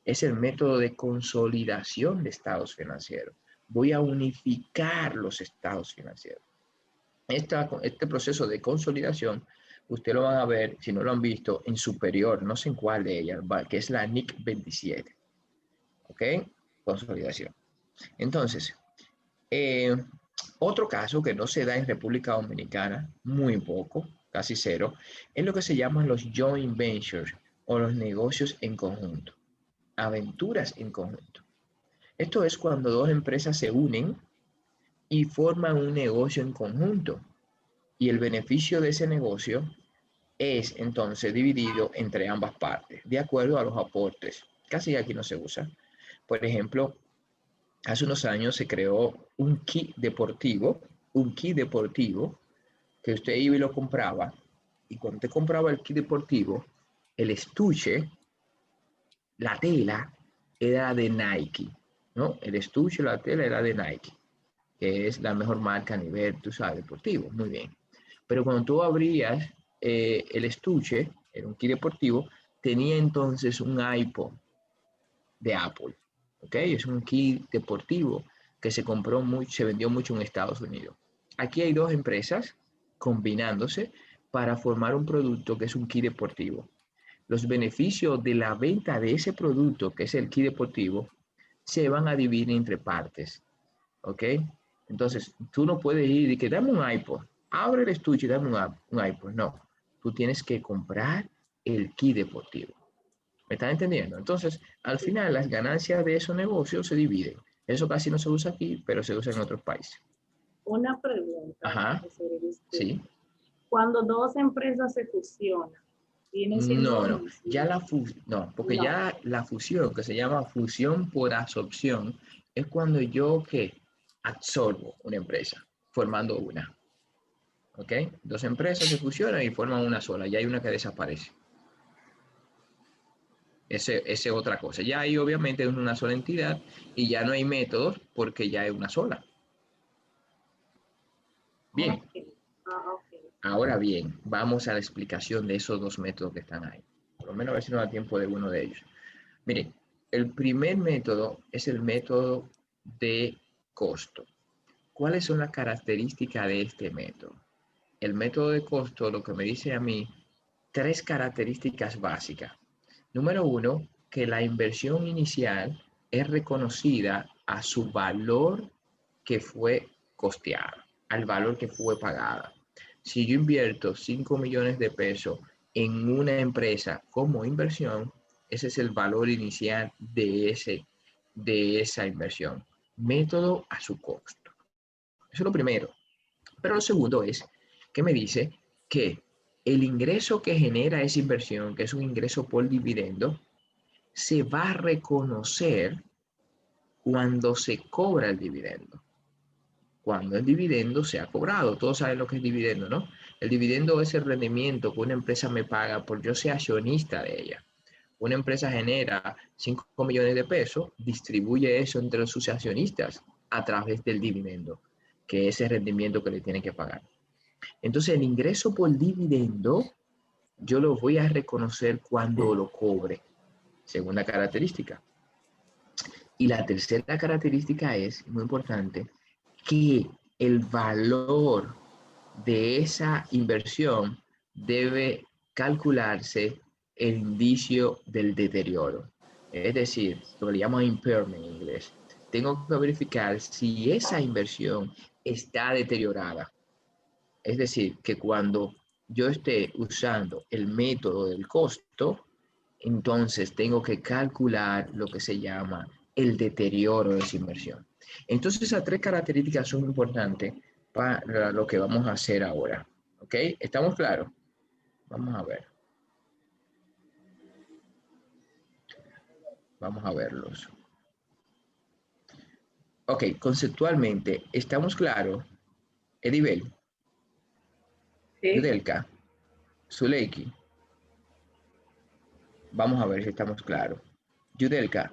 Es el método de consolidación de estados financieros. Voy a unificar los estados financieros. Este proceso de consolidación, ustedes lo van a ver, si no lo han visto, en superior, no sé en cuál de ellas, que es la NIC 27. ¿Ok? Consolidación. Entonces, otro caso que no se da en República Dominicana, muy poco, casi cero, es lo que se llaman los joint ventures o los negocios en conjunto, aventuras en conjunto. Esto es cuando dos empresas se unen y forman un negocio en conjunto, y el beneficio de ese negocio es entonces dividido entre ambas partes, de acuerdo a los aportes. Casi aquí no se usa. Por ejemplo, hace unos años se creó un kit deportivo que usted iba y lo compraba, y cuando usted compraba el kit deportivo, el estuche, la tela, era de Nike, ¿no? El estuche, la tela era de Nike, que es la mejor marca a nivel, tú sabes, deportivo, muy bien. Pero cuando tú abrías el estuche, era un kit deportivo, tenía entonces un iPod de Apple, ¿ok? Es un kit deportivo que se vendió mucho en Estados Unidos. Aquí hay dos empresas combinándose para formar un producto que es un kit deportivo. Los beneficios de la venta de ese producto, que es el kit deportivo, se van a dividir entre partes, ¿ok? Entonces, tú no puedes ir y que dame un iPod, abre el estuche y dame un iPod. No, tú tienes que comprar el kit deportivo. ¿Me están entendiendo? Entonces, al final, las ganancias de esos negocios se dividen. Eso casi no se usa aquí, pero se usa en otros países. Una pregunta, Ajá, profesor, sí. cuando dos empresas se fusionan, ¿viene siendo No, lo no, mismo? porque No. ya la fusión, que se llama fusión por absorción, es cuando yo que absorbo una empresa, formando una. ¿Ok? Dos empresas se fusionan y forman una sola, ya hay una que desaparece. Ese es otra cosa. Ya ahí obviamente es una sola entidad y ya no hay métodos porque ya es una sola. Bien, Ok. Ok. ahora bien, vamos a la explicación de esos dos métodos que están ahí. Por lo menos a ver si nos da tiempo de uno de ellos. Miren, el primer método es el método de costo. ¿Cuáles son las características de este método? El método de costo lo que me dice a mí, tres características básicas. Número uno, que la inversión inicial es reconocida a su valor que fue costeada, al valor que fue pagada. Si yo invierto 5 millones de pesos en una empresa como inversión, ese es el valor inicial de esa inversión. Método a su costo. Eso es lo primero. Pero lo segundo es que me dice que el ingreso que genera esa inversión, que es un ingreso por dividendo, se va a reconocer cuando se cobra el dividendo. cuando el dividendo se ha cobrado. Todos saben lo que es dividendo, ¿no? El dividendo es el rendimiento que una empresa me paga por yo ser accionista de ella. Una empresa genera 5 millones de pesos, distribuye eso entre sus accionistas a través del dividendo, que es el rendimiento que le tienen que pagar. Entonces, el ingreso por dividendo, yo lo voy a reconocer cuando lo cobre. Segunda característica. Y la tercera característica es, muy importante, que el valor de esa inversión debe calcularse el indicio del deterioro. Es decir, lo que le llamo impairment en inglés. Tengo que verificar si esa inversión está deteriorada. Es decir, que cuando yo esté usando el método del costo, entonces tengo que calcular lo que se llama el deterioro de esa inversión. Entonces, esas tres características son importantes para lo que vamos a hacer ahora. ¿Ok? ¿Estamos claros? Vamos a ver. Vamos a verlos. Ok, conceptualmente, ¿estamos claros? Edibel, Sí. Yudelka, Zuleiki. Vamos a ver si estamos claros. Yudelka,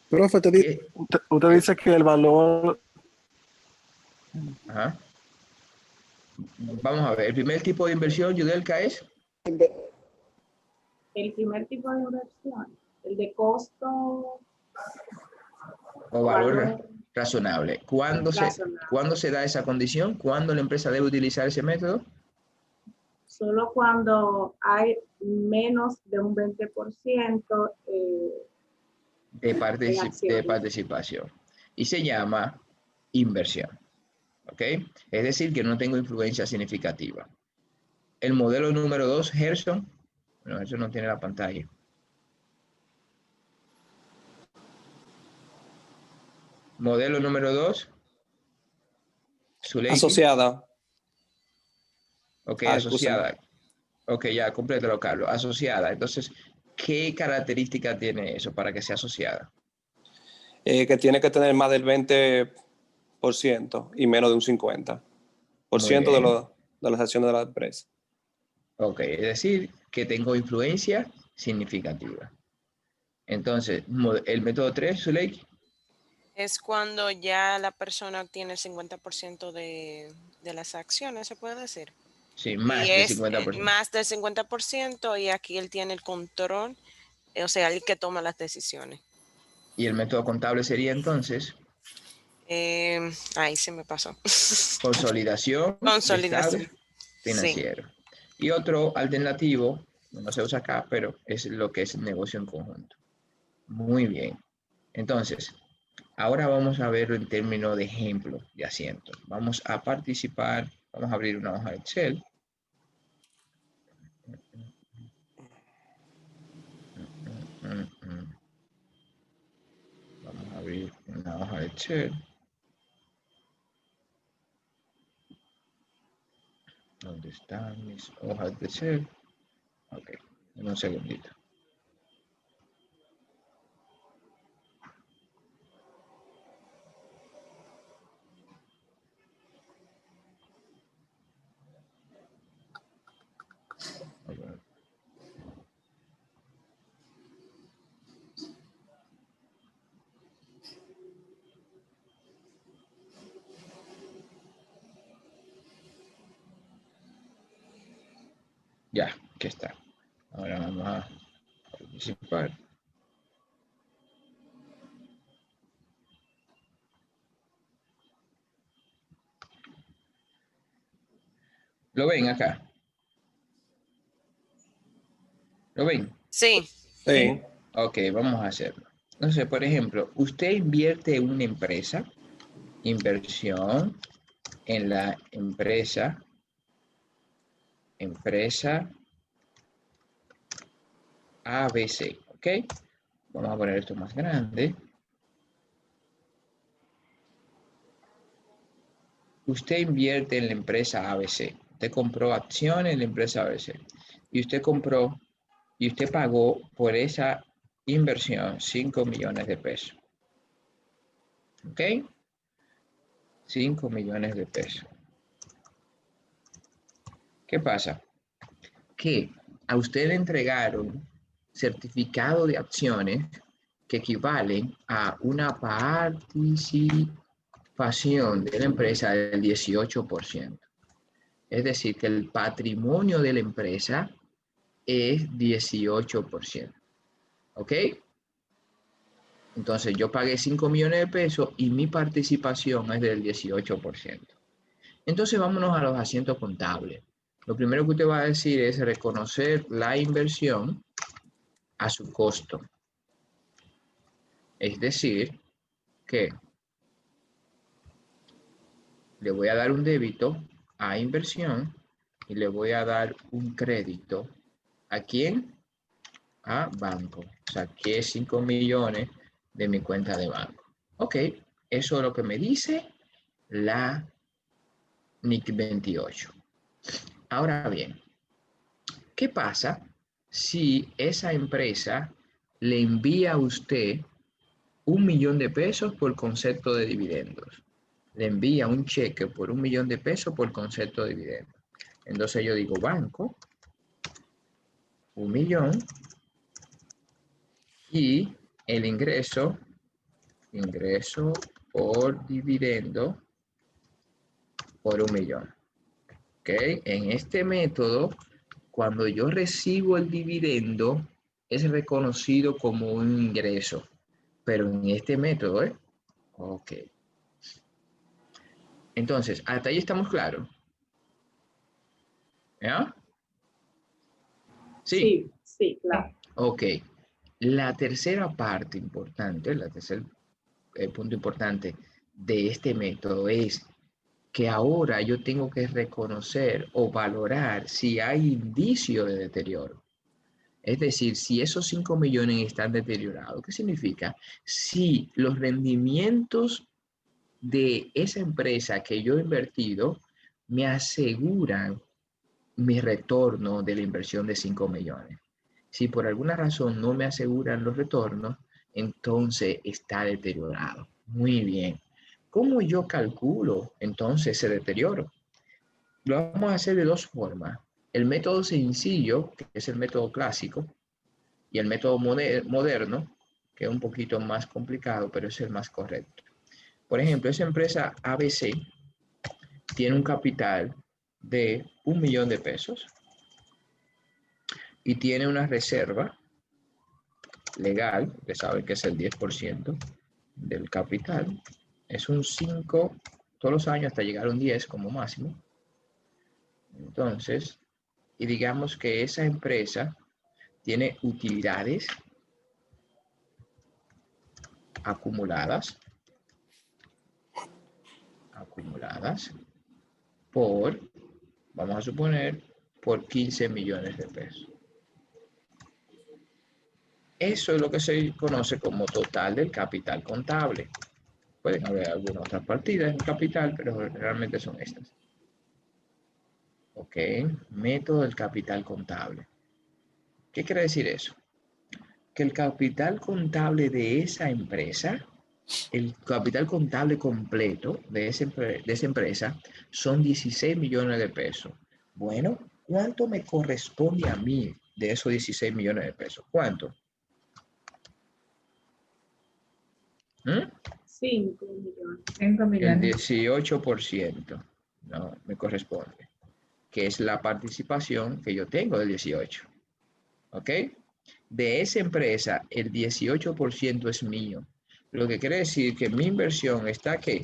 Profe, ¿qué? usted dice que el valor... Ajá. Vamos a ver, el primer tipo de inversión, Yudelka, es El primer tipo de inversión, el de costo o valor razonable. razonable. ¿Cuándo se da esa condición? ¿Cuándo la empresa debe utilizar ese método? Solo cuando hay menos de un 20% De acciones. participación. Y se llama inversión. ¿Ok? Es decir, que no tengo influencia significativa. El modelo número 2, Gerson. Bueno, eso no tiene la pantalla. Modelo número 2. Zuleiki. Asociada. Ok, Ah, asociada. Ok, ya, complétalo, Carlos. Asociada. Entonces, ¿qué característica tiene eso para que sea asociada? Que tiene que tener más del 20% y menos de un 50% de las acciones de la empresa. Ok, es decir, que tengo influencia significativa. Entonces, el método 3, Zuleiki. Es cuando ya la persona obtiene el 50% de las acciones, se puede decir. Sí, Y más del es 50%. más del 50% y aquí él tiene el control, o sea, el que toma las decisiones. Y el método contable sería entonces Ahí se me pasó. consolidación de Consolidación. estados Sí. financieros. Y otro alternativo, no se usa acá, pero es lo que es el negocio en conjunto. Muy bien. Entonces, ahora vamos a verlo en términos de ejemplo de asientos. Vamos a participar, vamos a abrir una hoja de Excel. Vamos a abrir una hoja de Excel. ¿Dónde están mis hojas de Excel? Ok, un segundito. Okay. Ya, aquí está. Ahora vamos a participar. ¿Lo ven acá? ¿Lo ven? Sí. Sí. Ok, vamos a hacerlo. Entonces, por ejemplo, usted invierte en una empresa, inversión en la empresa ABC, ¿ok? Vamos a poner esto más grande. Usted invierte en la empresa ABC. Usted compró acciones en la empresa ABC. Y usted compró, y usted pagó por esa inversión 5 millones de pesos. ¿Ok? 5 millones de pesos. ¿Qué pasa? Que a usted le entregaron certificado de acciones que equivalen a una participación de la empresa del 18%. Es decir, que el patrimonio de la empresa es 18%. ¿Ok? Entonces yo pagué 5 millones de pesos y mi participación es del 18%. Entonces vámonos a los asientos contables. Lo primero que usted va a decir es reconocer la inversión a su costo. Es decir, que le voy a dar un débito a inversión y le voy a dar un crédito. ¿A quién? A banco. Saqué 5 millones de mi cuenta de banco. Ok, eso es lo que me dice la NIC 28. Ahora bien, ¿qué pasa si esa empresa le envía a usted 1 millón de pesos por concepto de dividendos? Le envía un cheque por 1 millón de pesos por concepto de dividendos. Entonces yo digo, banco, 1 millón, y el ingreso por dividendo por 1 millón. ¿Ok? En este método, cuando yo recibo el dividendo, es reconocido como un ingreso. Pero en este método, ¿eh? Ok. Entonces, hasta ahí estamos claros. ¿Ya? Sí. Sí, claro. Ok. La tercera parte importante, el tercer punto importante de este método es que ahora yo tengo que reconocer o valorar si hay indicio de deterioro. Es decir, si esos 5 millones están deteriorados, ¿qué significa? Si los rendimientos de esa empresa que yo he invertido me aseguran mi retorno de la inversión de 5 millones. Si por alguna razón no me aseguran los retornos, entonces está deteriorado. Muy bien. ¿Cómo yo calculo entonces ese deterioro? Lo vamos a hacer de dos formas. El método sencillo, que es el método clásico, y el método moderno, que es un poquito más complicado, pero es el más correcto. Por ejemplo, esa empresa ABC tiene un capital de 1 millón de pesos y tiene una reserva legal, que sabe que es el 10% del capital. Es un 5 todos los años hasta llegar a un 10 como máximo. Entonces, y digamos que esa empresa tiene utilidades acumuladas por, vamos a suponer, por 15 millones de pesos. Eso es lo que se conoce como total del capital contable. Pueden haber algunas otras partidas en capital, pero realmente son estas. Ok, método del capital contable. ¿Qué quiere decir eso? Que el capital contable de esa empresa, el capital contable completo de esa empresa son 16 millones de pesos. Bueno, ¿cuánto me corresponde a mí de esos 16 millones de pesos? ¿Cuánto? 5 millones. 5 El millones. 18%, no, me corresponde, que es la participación que yo tengo del 18%. ¿Ok? De esa empresa, el 18% es mío. Lo que quiere decir que mi inversión está, ¿qué?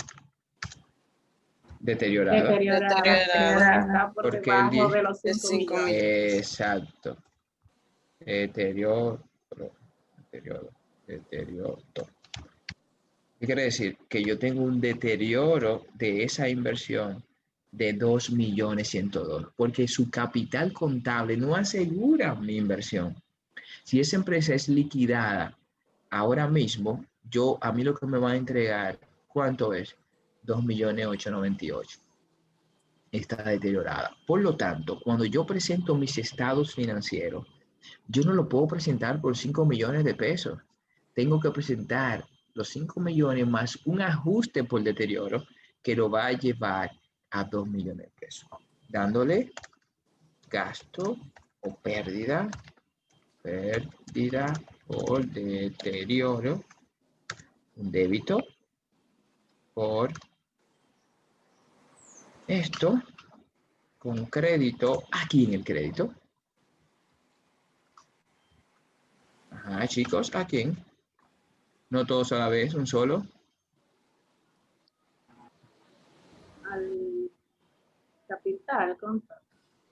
Deteriorada. Deteriorada. Está por Porque debajo de los de 5 5 millones. millones. Exacto. Deterioro. ¿Qué quiere decir? Que yo tengo un deterioro de esa inversión de 2.100.000, porque su capital contable no asegura mi inversión. Si esa empresa es liquidada ahora mismo, a mí lo que me va a entregar, ¿cuánto es? 2.898.000. Está deteriorada. Por lo tanto, cuando yo presento mis estados financieros, yo no lo puedo presentar por 5 millones de pesos. Tengo que presentar los 5 millones más un ajuste por deterioro que lo va a llevar a 2 millones de pesos, dándole gasto o pérdida por deterioro, un débito por esto, con crédito, aquí en el crédito. Ajá, chicos, ¿a quién? No todos a la vez, un solo. Al capital contable.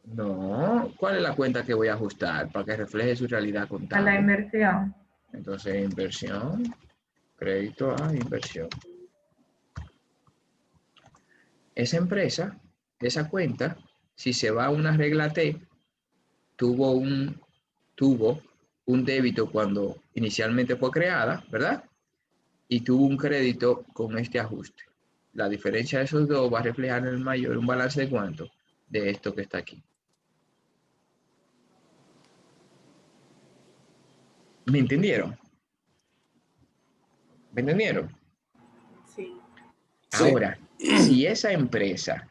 No, ¿cuál es la cuenta que voy a ajustar para que refleje su realidad A la contable? inversión. Entonces, inversión, crédito a inversión. Esa empresa, esa cuenta, si se va a una regla T, tuvo un débito cuando inicialmente fue creada, ¿verdad? Y tuvo un crédito con este ajuste. La diferencia de esos dos va a reflejar en el mayor un balance de cuánto, de esto que está aquí. ¿Me entendieron? ¿Me entendieron? Sí. Ahora, si esa empresa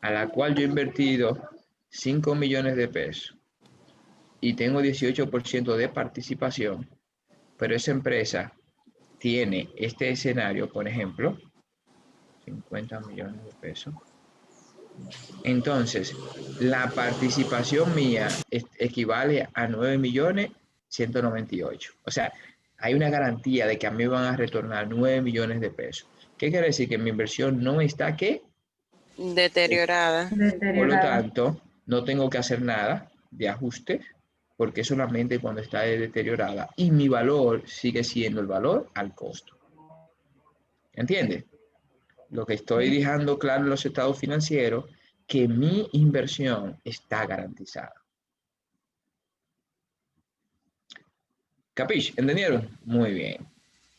a la cual yo he invertido 5 millones de pesos y tengo 18% de participación, pero esa empresa tiene este escenario, por ejemplo, 50 millones de pesos. Entonces, la participación mía equivale a 9.198.000. O sea, hay una garantía de que a mí van a retornar 9 millones de pesos. ¿Qué quiere decir? Que mi inversión no está ¿qué? Deteriorada. Por lo Deteriorada. tanto, no tengo que hacer nada de ajuste porque solamente cuando está deteriorada y mi valor sigue siendo el valor al costo. ¿Entiendes? Lo que estoy dejando claro en los estados financieros, que mi inversión está garantizada. ¿Capiche? ¿Entendieron? Muy bien.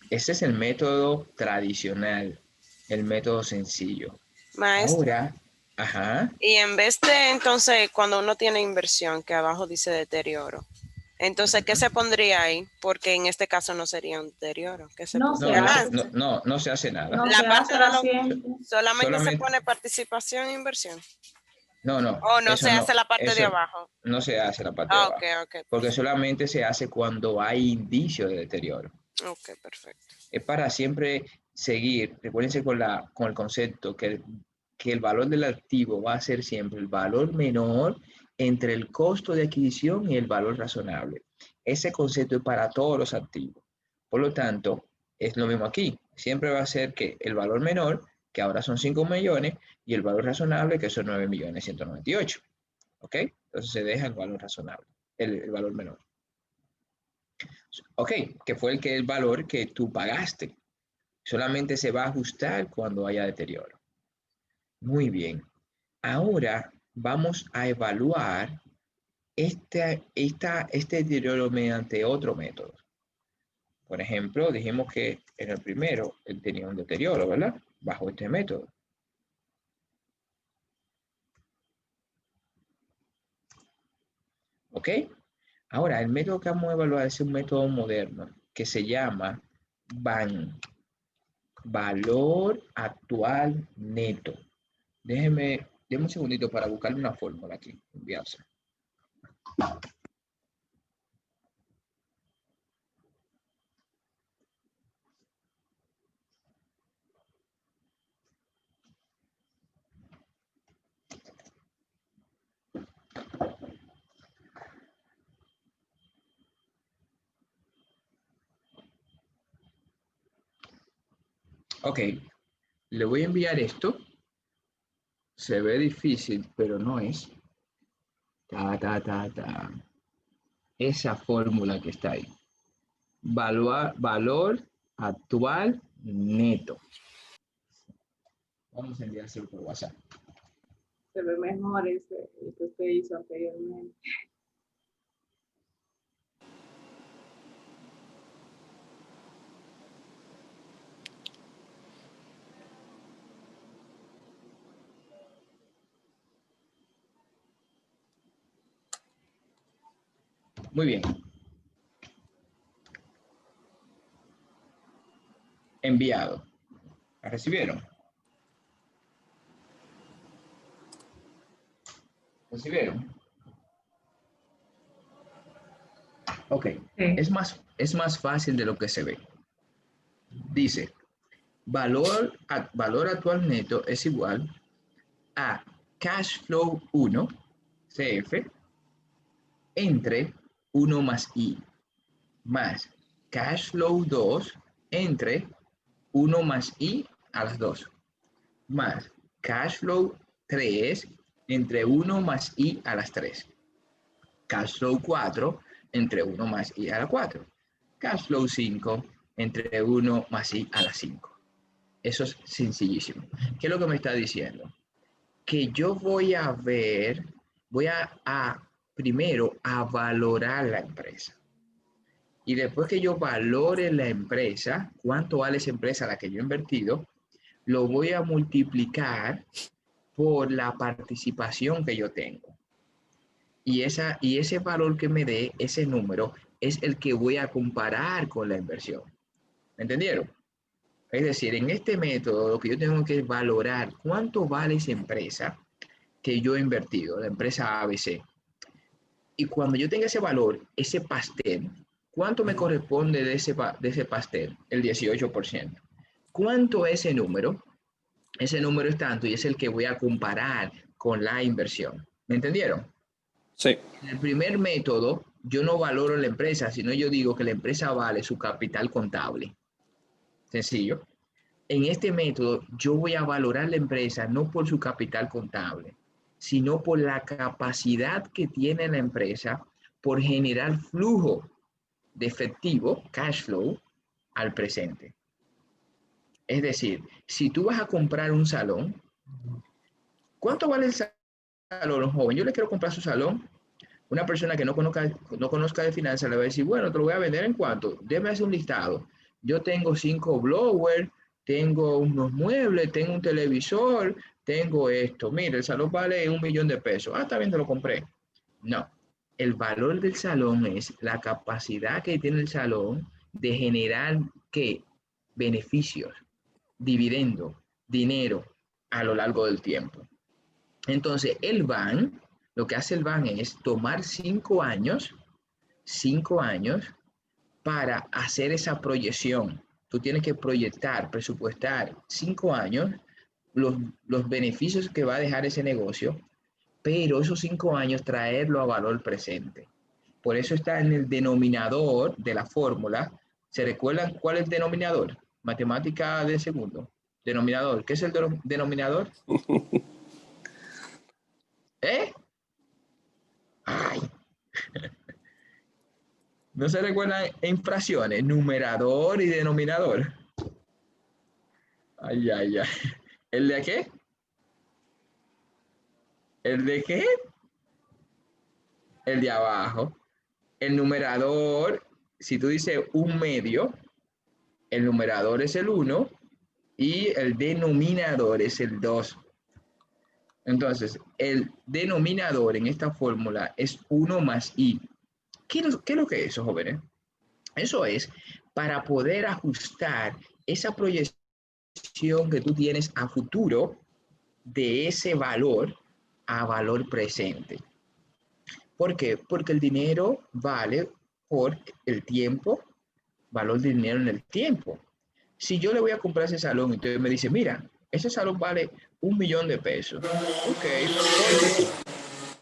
Ese es el método tradicional, el método sencillo. Maestro. Ahora, ajá, Y en vez de entonces, cuando uno tiene inversión, que abajo dice deterioro, entonces, ¿qué se pondría ahí? Porque en este caso no sería un deterioro. ¿Qué se No pondría? se hace. no se hace nada. No La se parte hace de la los siguiente. solamente se Solamente, pone participación e inversión. no, O no eso se hace la parte de eso abajo. no se hace la parte de Ok, abajo. ok. Porque solamente se hace cuando hay indicio de deterioro. Ok, perfecto. Es para siempre seguir, recuérdense con el concepto que el valor del activo va a ser siempre el valor menor entre el costo de adquisición y el valor razonable. Ese concepto es para todos los activos. Por lo tanto, es lo mismo aquí. Siempre va a ser que el valor menor, que ahora son 5 millones, y el valor razonable, que son 9.198.000. ¿Ok? Entonces se deja el valor razonable, el valor menor. Ok, que fue el valor que tú pagaste. Solamente se va a ajustar cuando haya deterioro. Muy bien. Ahora vamos a evaluar este deterioro mediante otro método. Por ejemplo, dijimos que en el primero él tenía un deterioro, ¿verdad? Bajo este método. ¿Ok? Ahora, el método que vamos a evaluar es un método moderno que se llama BAN. Valor actual neto. Déjeme un segundito para buscarle una fórmula aquí. Enviarse. Ok, le voy a enviar esto. Se ve difícil, pero no es. Esa fórmula que está ahí. Valor actual neto. Vamos a enviárselo por WhatsApp. Se ve mejor ese el que usted hizo anteriormente. Muy bien. Enviado. ¿La recibieron? ¿Recibieron? Ok, Sí. es más fácil de lo que se ve. Dice, valor actual neto es igual a cash flow 1, CF, entre 1 más I, más cash flow 2 entre 1 más I a las 2, más cash flow 3 entre 1 más I a las 3, cash flow 4 entre 1 más I a la 4, cash flow 5 entre 1 más I a la 5. Eso es sencillísimo. ¿Qué es lo que me está diciendo? Que yo voy a primero a valorar la empresa. Y después que yo valore la empresa, cuánto vale esa empresa a la que yo he invertido, lo voy a multiplicar por la participación que yo tengo. Y ese valor que me dé, ese número, es el que voy a comparar con la inversión. ¿Me entendieron? Es decir, en este método lo que yo tengo que valorar cuánto vale esa empresa que yo he invertido, la empresa ABC. Y cuando yo tenga ese valor, ese pastel, ¿cuánto me corresponde de ese pastel? El 18%. ¿Cuánto es ese número? Ese número es tanto y es el que voy a comparar con la inversión. ¿Me entendieron? Sí. En el primer método, yo no valoro la empresa, sino yo digo que la empresa vale su capital contable. Sencillo. En este método, yo voy a valorar la empresa no por su capital contable, sino por la capacidad que tiene la empresa por generar flujo de efectivo, cash flow, al presente. Es decir, si tú vas a comprar un salón, ¿cuánto vale el salón, joven? Yo le quiero comprar su salón. Una persona que no conozca de finanzas le va a decir, bueno, te lo voy a vender en cuánto. Déjame hacer un listado. Yo tengo 5 blowers, tengo unos muebles, tengo un televisor, tengo esto. Mira, el salón vale $1,000,000. Ah, está bien, te lo compré. No. El valor del salón es la capacidad que tiene el salón de generar, ¿qué? Beneficios, dividendo, dinero a lo largo del tiempo. Entonces, lo que hace el BAN es tomar 5 años para hacer esa proyección. Tú tienes que proyectar, presupuestar 5 años los beneficios que va a dejar ese negocio, pero esos 5 años traerlo a valor presente. Por eso está en el denominador de la fórmula. ¿Se recuerdan cuál es el denominador? Matemática de segundo. Denominador. ¿Qué es el denominador? ¿Eh? Ay. ¿No se recuerdan en fracciones? Numerador y denominador. Ay, ay, ay. ¿El de qué? ¿El de qué? El de abajo. El numerador, si tú dices 1/2, el numerador es el 1 y el denominador es el 2. Entonces, el denominador en esta fórmula es 1 más I. ¿Qué es lo que es eso, jóvenes? Eso es para poder ajustar esa proyección que tú tienes a futuro de ese valor a valor presente. ¿Por qué? Porque el dinero vale por el tiempo, valor del dinero en el tiempo. Si yo le voy a comprar ese salón y usted me dice, mira, ese salón vale $1,000,000. Ok.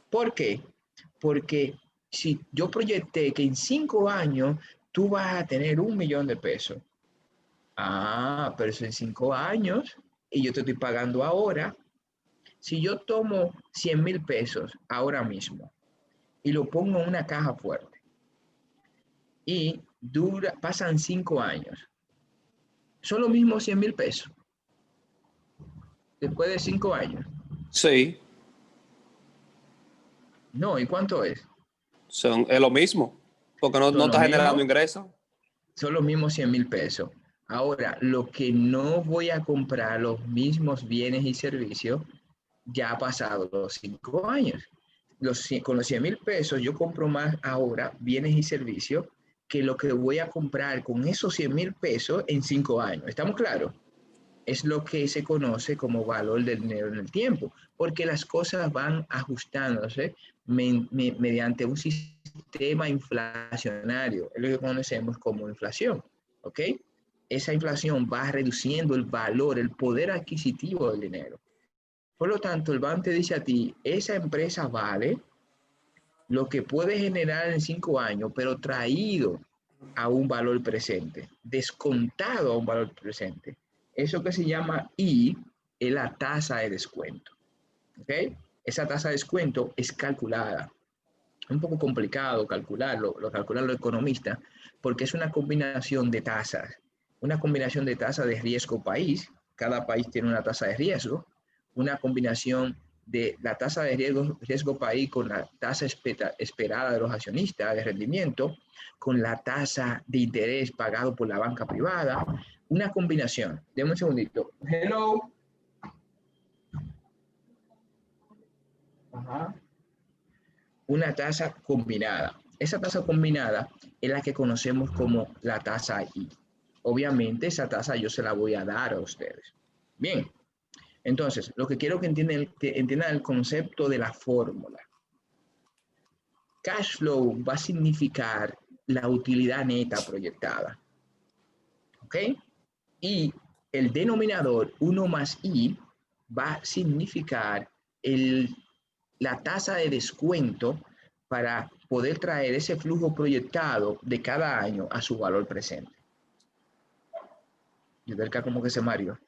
¿Por qué? Porque si yo proyecté que en 5 años tú vas a tener $1,000,000. Ah, pero eso en 5 años y yo te estoy pagando ahora. Si yo tomo $100,000 ahora mismo y lo pongo en una caja fuerte y pasan 5 años, son los mismos $100,000 después de 5 años. Sí, No, ¿y cuánto es? es lo mismo, porque no está generando ingresos. Son los mismos $100,000. Ahora, lo que no voy a comprar los mismos bienes y servicios ya ha pasado los 5 años. Con los $100,000 yo compro más ahora bienes y servicios que lo que voy a comprar con esos $100,000 en 5 años. ¿Estamos claros? es lo que se conoce como valor del dinero en el tiempo, porque las cosas van ajustándose mediante un sistema inflacionario, es lo que conocemos como inflación, ¿ok? Esa inflación va reduciendo el valor, el poder adquisitivo del dinero. Por lo tanto, el banco te dice a ti, esa empresa vale lo que puede generar en 5 años, pero traído a un valor presente, descontado a un valor presente. Eso que se llama I es la tasa de descuento. ¿Ok? Esa tasa de descuento es calculada. Es un poco complicado calcularlo, lo calculan los economistas, porque es una combinación de tasas. Una combinación de tasa de riesgo país. Cada país tiene una tasa de riesgo. Una combinación de la tasa de riesgo país con la tasa esperada de los accionistas de rendimiento, con la tasa de interés pagado por la banca privada. Una combinación. Deme un segundito. Hello. Ajá. Una tasa combinada. Esa tasa combinada es la que conocemos como la tasa I. Obviamente esa tasa yo se la voy a dar a ustedes. Bien, entonces lo que quiero que entiendan el concepto de la fórmula. Cash flow va a significar la utilidad neta proyectada. ¿Ok? Y el denominador 1 más I va a significar la tasa de descuento para poder traer ese flujo proyectado de cada año a su valor presente. Y Delca como que se mareó.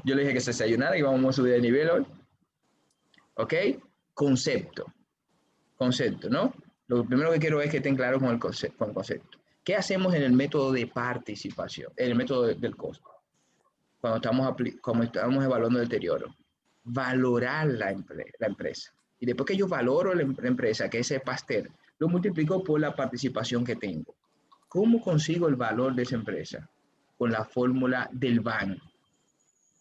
Yo le dije que se desayunara y vamos a subir de nivel hoy. ¿Ok? Concepto, ¿no? Lo primero que quiero es que estén claros con el concepto. ¿Qué hacemos en el método de participación, en el método del costo? Cuando estamos evaluando el deterioro. Valorar la empresa. Y después que yo valoro la empresa, que es ese pastel, lo multiplico por la participación que tengo. ¿Cómo consigo el valor de esa empresa? Con la fórmula del BAN.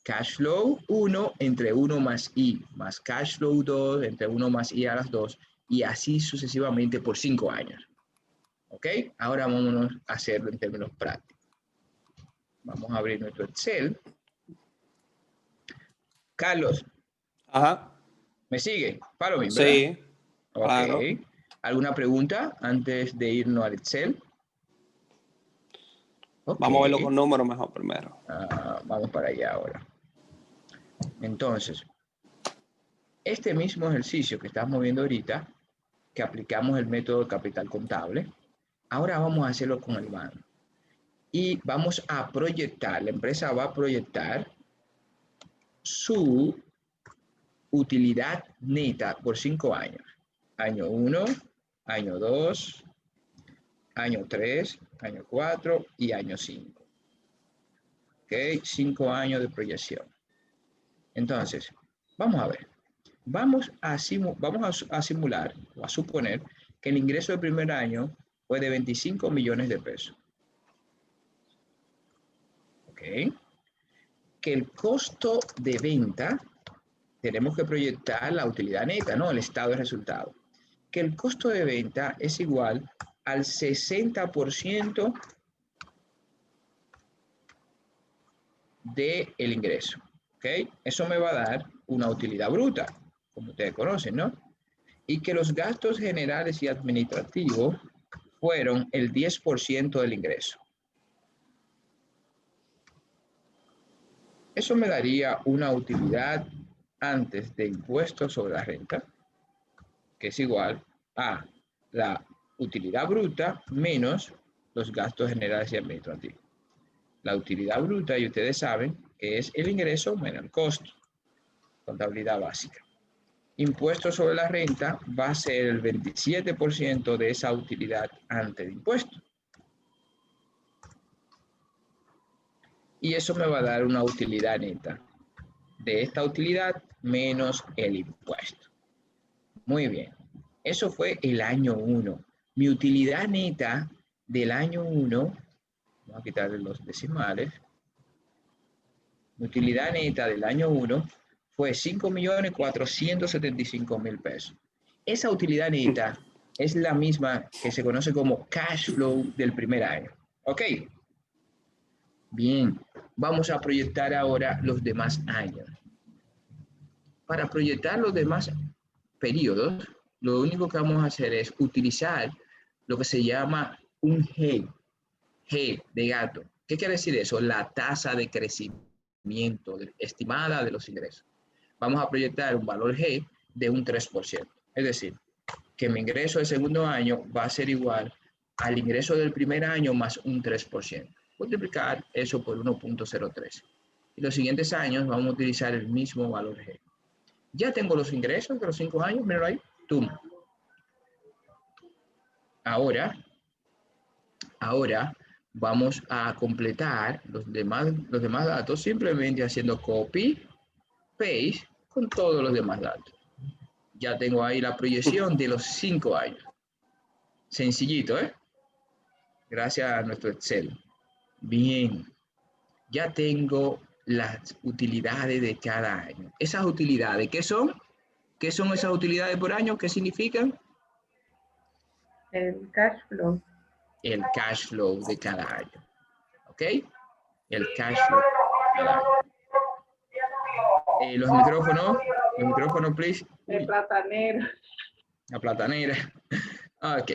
Cash flow 1 entre 1 más I, más cash flow 2 entre 1 más I a las 2, y así sucesivamente por 5 años. ¿Ok? Ahora vámonos a hacerlo en términos prácticos. Vamos a abrir nuestro Excel. Carlos. Ajá. ¿Me sigue? Follow me, ¿verdad? Sí. Ok. Claro. ¿Alguna pregunta antes de irnos al Excel? Okay. Vamos a verlo con números mejor primero. Vamos para allá ahora. Entonces, este mismo ejercicio que estamos viendo ahorita, que aplicamos el método de capital contable, ahora vamos a hacerlo con el BAN. Y vamos a proyectar, la empresa va a proyectar su utilidad neta por 5 años. Año 1, año 2, año 3, año 4 y año 5. ¿Ok? 5 años de proyección. Entonces, vamos a ver. Vamos a simular o a suponer que el ingreso del primer año fue de 25 millones de pesos. ¿Ok? Que el costo de venta, tenemos que proyectar la utilidad neta, ¿no? El estado de resultado. Que el costo de venta es igual al 60% del ingreso. ¿Ok? Eso me va a dar una utilidad bruta, como ustedes conocen, ¿no? Y que los gastos generales y administrativos fueron el 10% del ingreso. Eso me daría una utilidad antes de impuestos sobre la renta, que es igual a la utilidad bruta menos los gastos generales y administrativos. La utilidad bruta, y ustedes saben, que es el ingreso menos el costo. Contabilidad básica. Impuestos sobre la renta va a ser el 27% de esa utilidad antes de impuestos. Y eso me va a dar una utilidad neta. De esta utilidad menos el impuesto. Muy bien. Eso fue el año 1. Mi utilidad neta del año 1, vamos a quitarle los decimales. Mi utilidad neta del año 1 fue 5.475.000 pesos. Esa utilidad neta es la misma que se conoce como cash flow del primer año. ¿Ok? Bien, vamos a proyectar ahora los demás años. Para proyectar los demás periodos, lo único que vamos a hacer es utilizar lo que se llama un G de gato. ¿Qué quiere decir eso? La tasa de crecimiento estimada de los ingresos. Vamos a proyectar un valor G de un 3%. Es decir, que mi ingreso del segundo año va a ser igual al ingreso del primer año más un 3%. Multiplicar eso por 1.03. Y los siguientes años vamos a utilizar el mismo valor G. Ya tengo los ingresos de los 5 años, míralo ahí. ¡Tum! Ahora vamos a completar los demás datos simplemente haciendo copy, paste con todos los demás datos. Ya tengo ahí la proyección de los 5 años. Sencillito, ¿eh? Gracias a nuestro Excel. Bien. Ya tengo las utilidades de cada año. Esas utilidades, ¿qué son? ¿Qué son esas utilidades por año? ¿Qué significan? El cash flow. El cash flow de cada año. ¿Ok? El cash flow de cada año. Los micrófonos, please. El platanero. La platanera. Ok.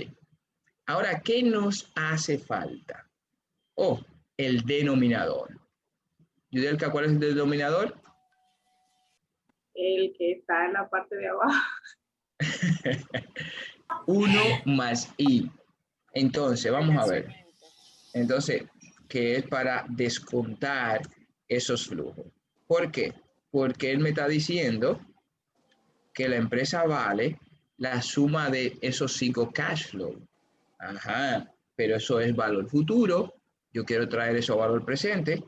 Ahora, ¿qué nos hace falta? Oh, el denominador. Yudelka, ¿cuál es el denominador? El que está en la parte de abajo. 1 más I. Entonces, vamos a ver. Entonces, que es para descontar esos flujos. ¿Por qué? Porque él me está diciendo que la empresa vale la suma de esos 5 cash flow. Ajá, pero eso es valor futuro. Yo quiero traer eso a valor presente,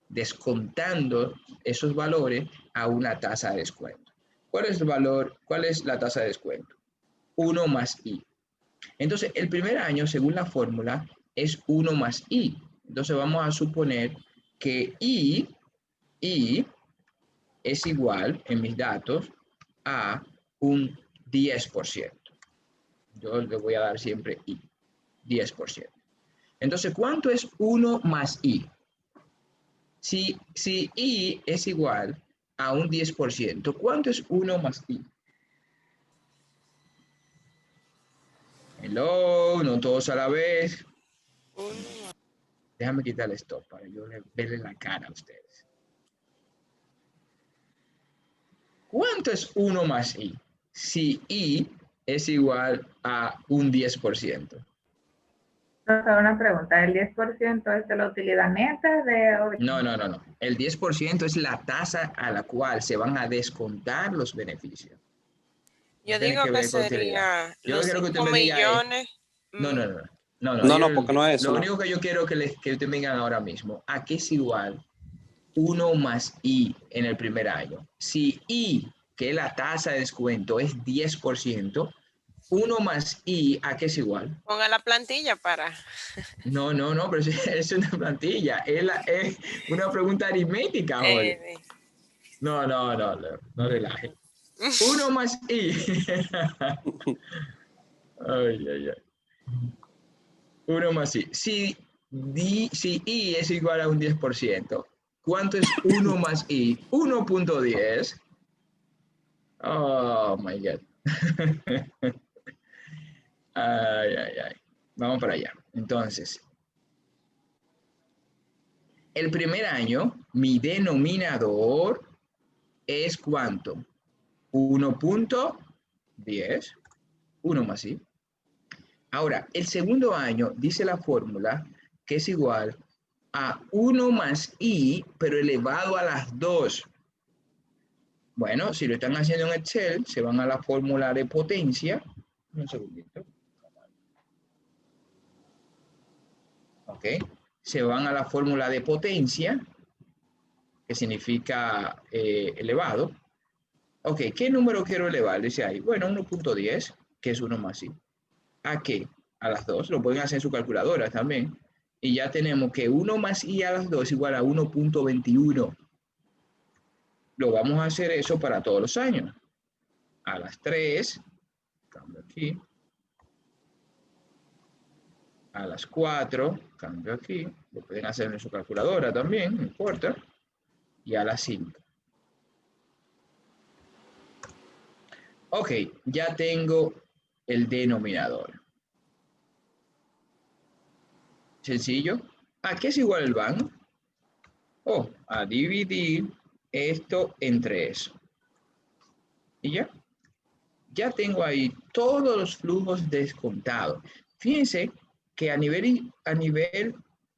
descontando esos valores a una tasa de descuento. ¿Cuál es el valor? ¿Cuál es la tasa de descuento? 1 más I. Entonces, el primer año, según la fórmula, es 1 más I. Entonces, vamos a suponer que I es igual, en mis datos, a un 10%. Yo le voy a dar siempre I, 10%. Entonces, ¿cuánto es 1 más I? Si I es igual a un 10%, ¿cuánto es 1 más I? Hello, no todos a la vez. Déjame quitar el stop para yo verle la cara a ustedes. ¿Cuánto es 1 más I? Si I es igual a un 10%. Entonces, una pregunta, ¿el 10% es de la utilidad neta de...? No. El 10% es la tasa a la cual se van a descontar los beneficios. Yo Tiene digo que que ver con utilidad. sería Yo los quiero que usted 5 me diga millones. No, porque no es eso. Lo no. único que yo quiero que ustedes me digan ahora mismo, ¿a qué es igual 1 más I en el primer año? Si I, que es la tasa de descuento, es 10%, 1 más I, ¿a qué es igual? Ponga la plantilla para... No, pero es una plantilla, es una pregunta aritmética, Jorge. No relaje. 1 más I. Ay. 1 más I. Si I es igual a un 10%, ¿cuánto es 1 más I? 1.10. Oh, my God. Ay. Vamos para allá. Entonces, el primer año, mi denominador es ¿cuánto? 1.10. 1 más I. Ahora, el segundo año dice la fórmula que es igual a 1 más I, pero elevado a las 2. Bueno, si lo están haciendo en Excel, se van a la fórmula de potencia. Un segundito. Ok. Se van a la fórmula de potencia, que significa elevado. Ok, ¿qué número quiero elevar? Dice ahí, bueno, 1.10, que es 1 más I. ¿A qué? A las 2. Lo pueden hacer en su calculadora también. Y ya tenemos que 1 más I a las 2 es igual a 1.21. Lo vamos a hacer eso para todos los años. A las 3, cambio aquí. a las 4, cambio aquí, lo pueden hacer en su calculadora también, no importa, y a las 5. Ok, ya tengo el denominador. Sencillo. ¿A qué es igual el van? Oh, a dividir esto entre eso. Y ya. Ya tengo ahí todos los flujos descontados. Fíjense que a nivel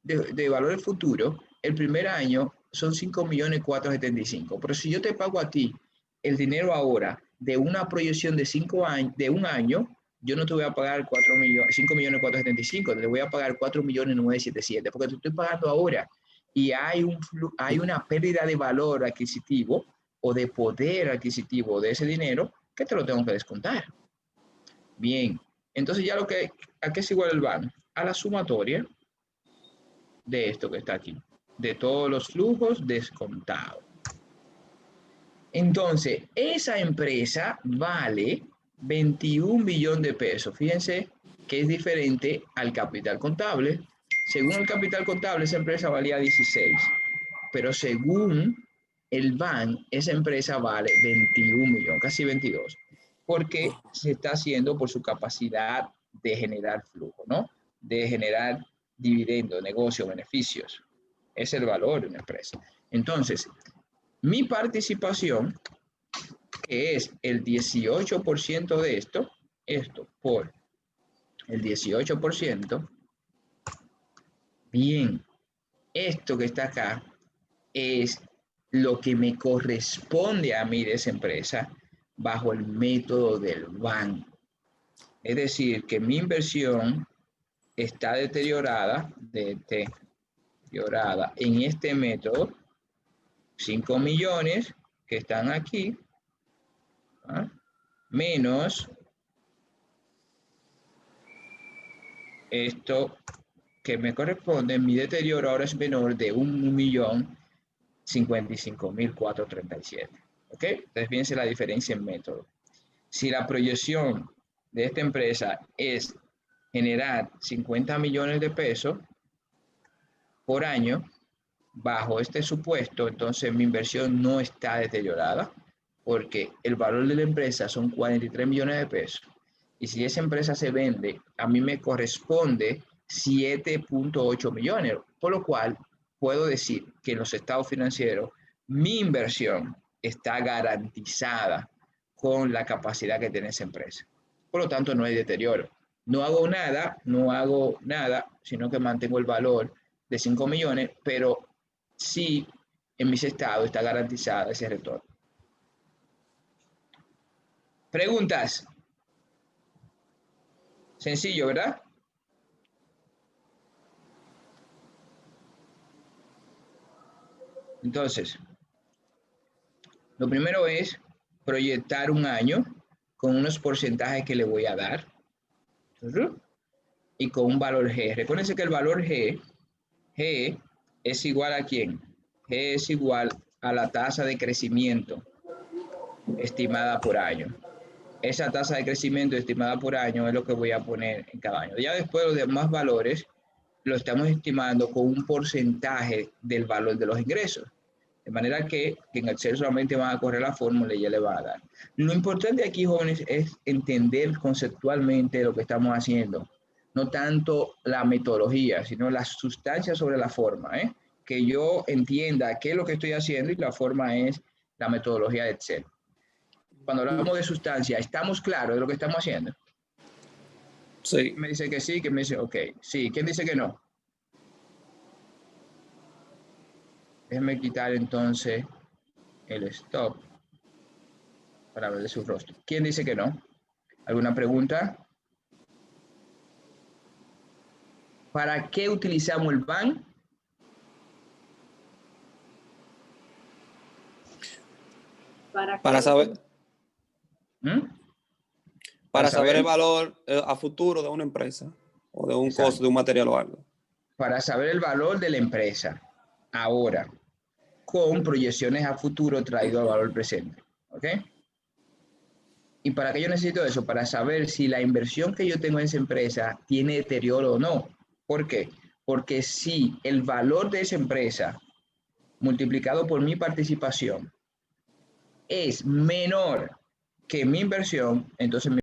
de valor futuro, el primer año son 5.475.000. Pero si yo te pago a ti el dinero ahora de una proyección de 5 años, de un año, yo no te voy a pagar 5.475.000, te voy a pagar 4.977.000, porque te estoy pagando ahora. Y hay una pérdida de valor adquisitivo o de poder adquisitivo de ese dinero que te lo tengo que descontar. Bien, entonces ya ¿a qué es igual el van? A la sumatoria de esto que está aquí, de todos los flujos descontados. Entonces, esa empresa vale 21 millones de pesos. Fíjense que es diferente al capital contable. Según el capital contable, esa empresa valía 16. Pero según el BAN, esa empresa vale 21 millones, casi 22. Porque se está haciendo por su capacidad de generar flujo, ¿no? De generar dividendos, negocios, beneficios. Es el valor de una empresa. Entonces, mi participación, que es el 18% de esto por el 18%, bien, esto que está acá es lo que me corresponde a mí de esa empresa bajo el método del BAN. Es decir, que mi inversión está deteriorada en este método, 5 millones que están aquí, ¿ah? Menos esto que me corresponde, mi deterioro ahora es menor de 1.055.437. ¿Ok? Entonces, fíjense la diferencia en método. Si la proyección de esta empresa es generar 50 millones de pesos por año, bajo este supuesto, entonces mi inversión no está deteriorada, porque el valor de la empresa son 43 millones de pesos. Y si esa empresa se vende, a mí me corresponde 7.8 millones, por lo cual puedo decir que en los estados financieros mi inversión está garantizada con la capacidad que tiene esa empresa. Por lo tanto, no hay deterioro. No hago nada, sino que mantengo el valor de 5 millones, pero sí en mis estados está garantizada ese retorno. ¿Preguntas? Sencillo, ¿verdad? Entonces, lo primero es proyectar un año con unos porcentajes que le voy a dar y con un valor G. Recuérdense que el valor G es igual a ¿quién? G es igual a la tasa de crecimiento estimada por año. Esa tasa de crecimiento estimada por año es lo que voy a poner en cada año. Ya después los demás valores lo estamos estimando con un porcentaje del valor de los ingresos. De manera que en Excel solamente van a correr la fórmula y ya le va a dar. Lo importante aquí, jóvenes, es entender conceptualmente lo que estamos haciendo. No tanto la metodología, sino la sustancia sobre la forma. Que yo entienda qué es lo que estoy haciendo y la forma es la metodología de Excel. Cuando hablamos de sustancia, ¿estamos claros de lo que estamos haciendo? Sí. Me dice que sí, que me dice ok. Sí, ¿quién dice que no? Déjenme quitar entonces el stop para ver su rostro. ¿Quién dice que no? ¿Alguna pregunta? ¿Para qué utilizamos el BAN? Para saber. Para saber el valor a futuro de una empresa o de un costo de un material o algo. Para saber el valor de la empresa ahora, con proyecciones a futuro traído al valor presente. ¿Ok? ¿Y para qué yo necesito eso? Para saber si la inversión que yo tengo en esa empresa tiene deterioro o no. ¿Por qué? Porque si el valor de esa empresa multiplicado por mi participación es menor que mi inversión, entonces mi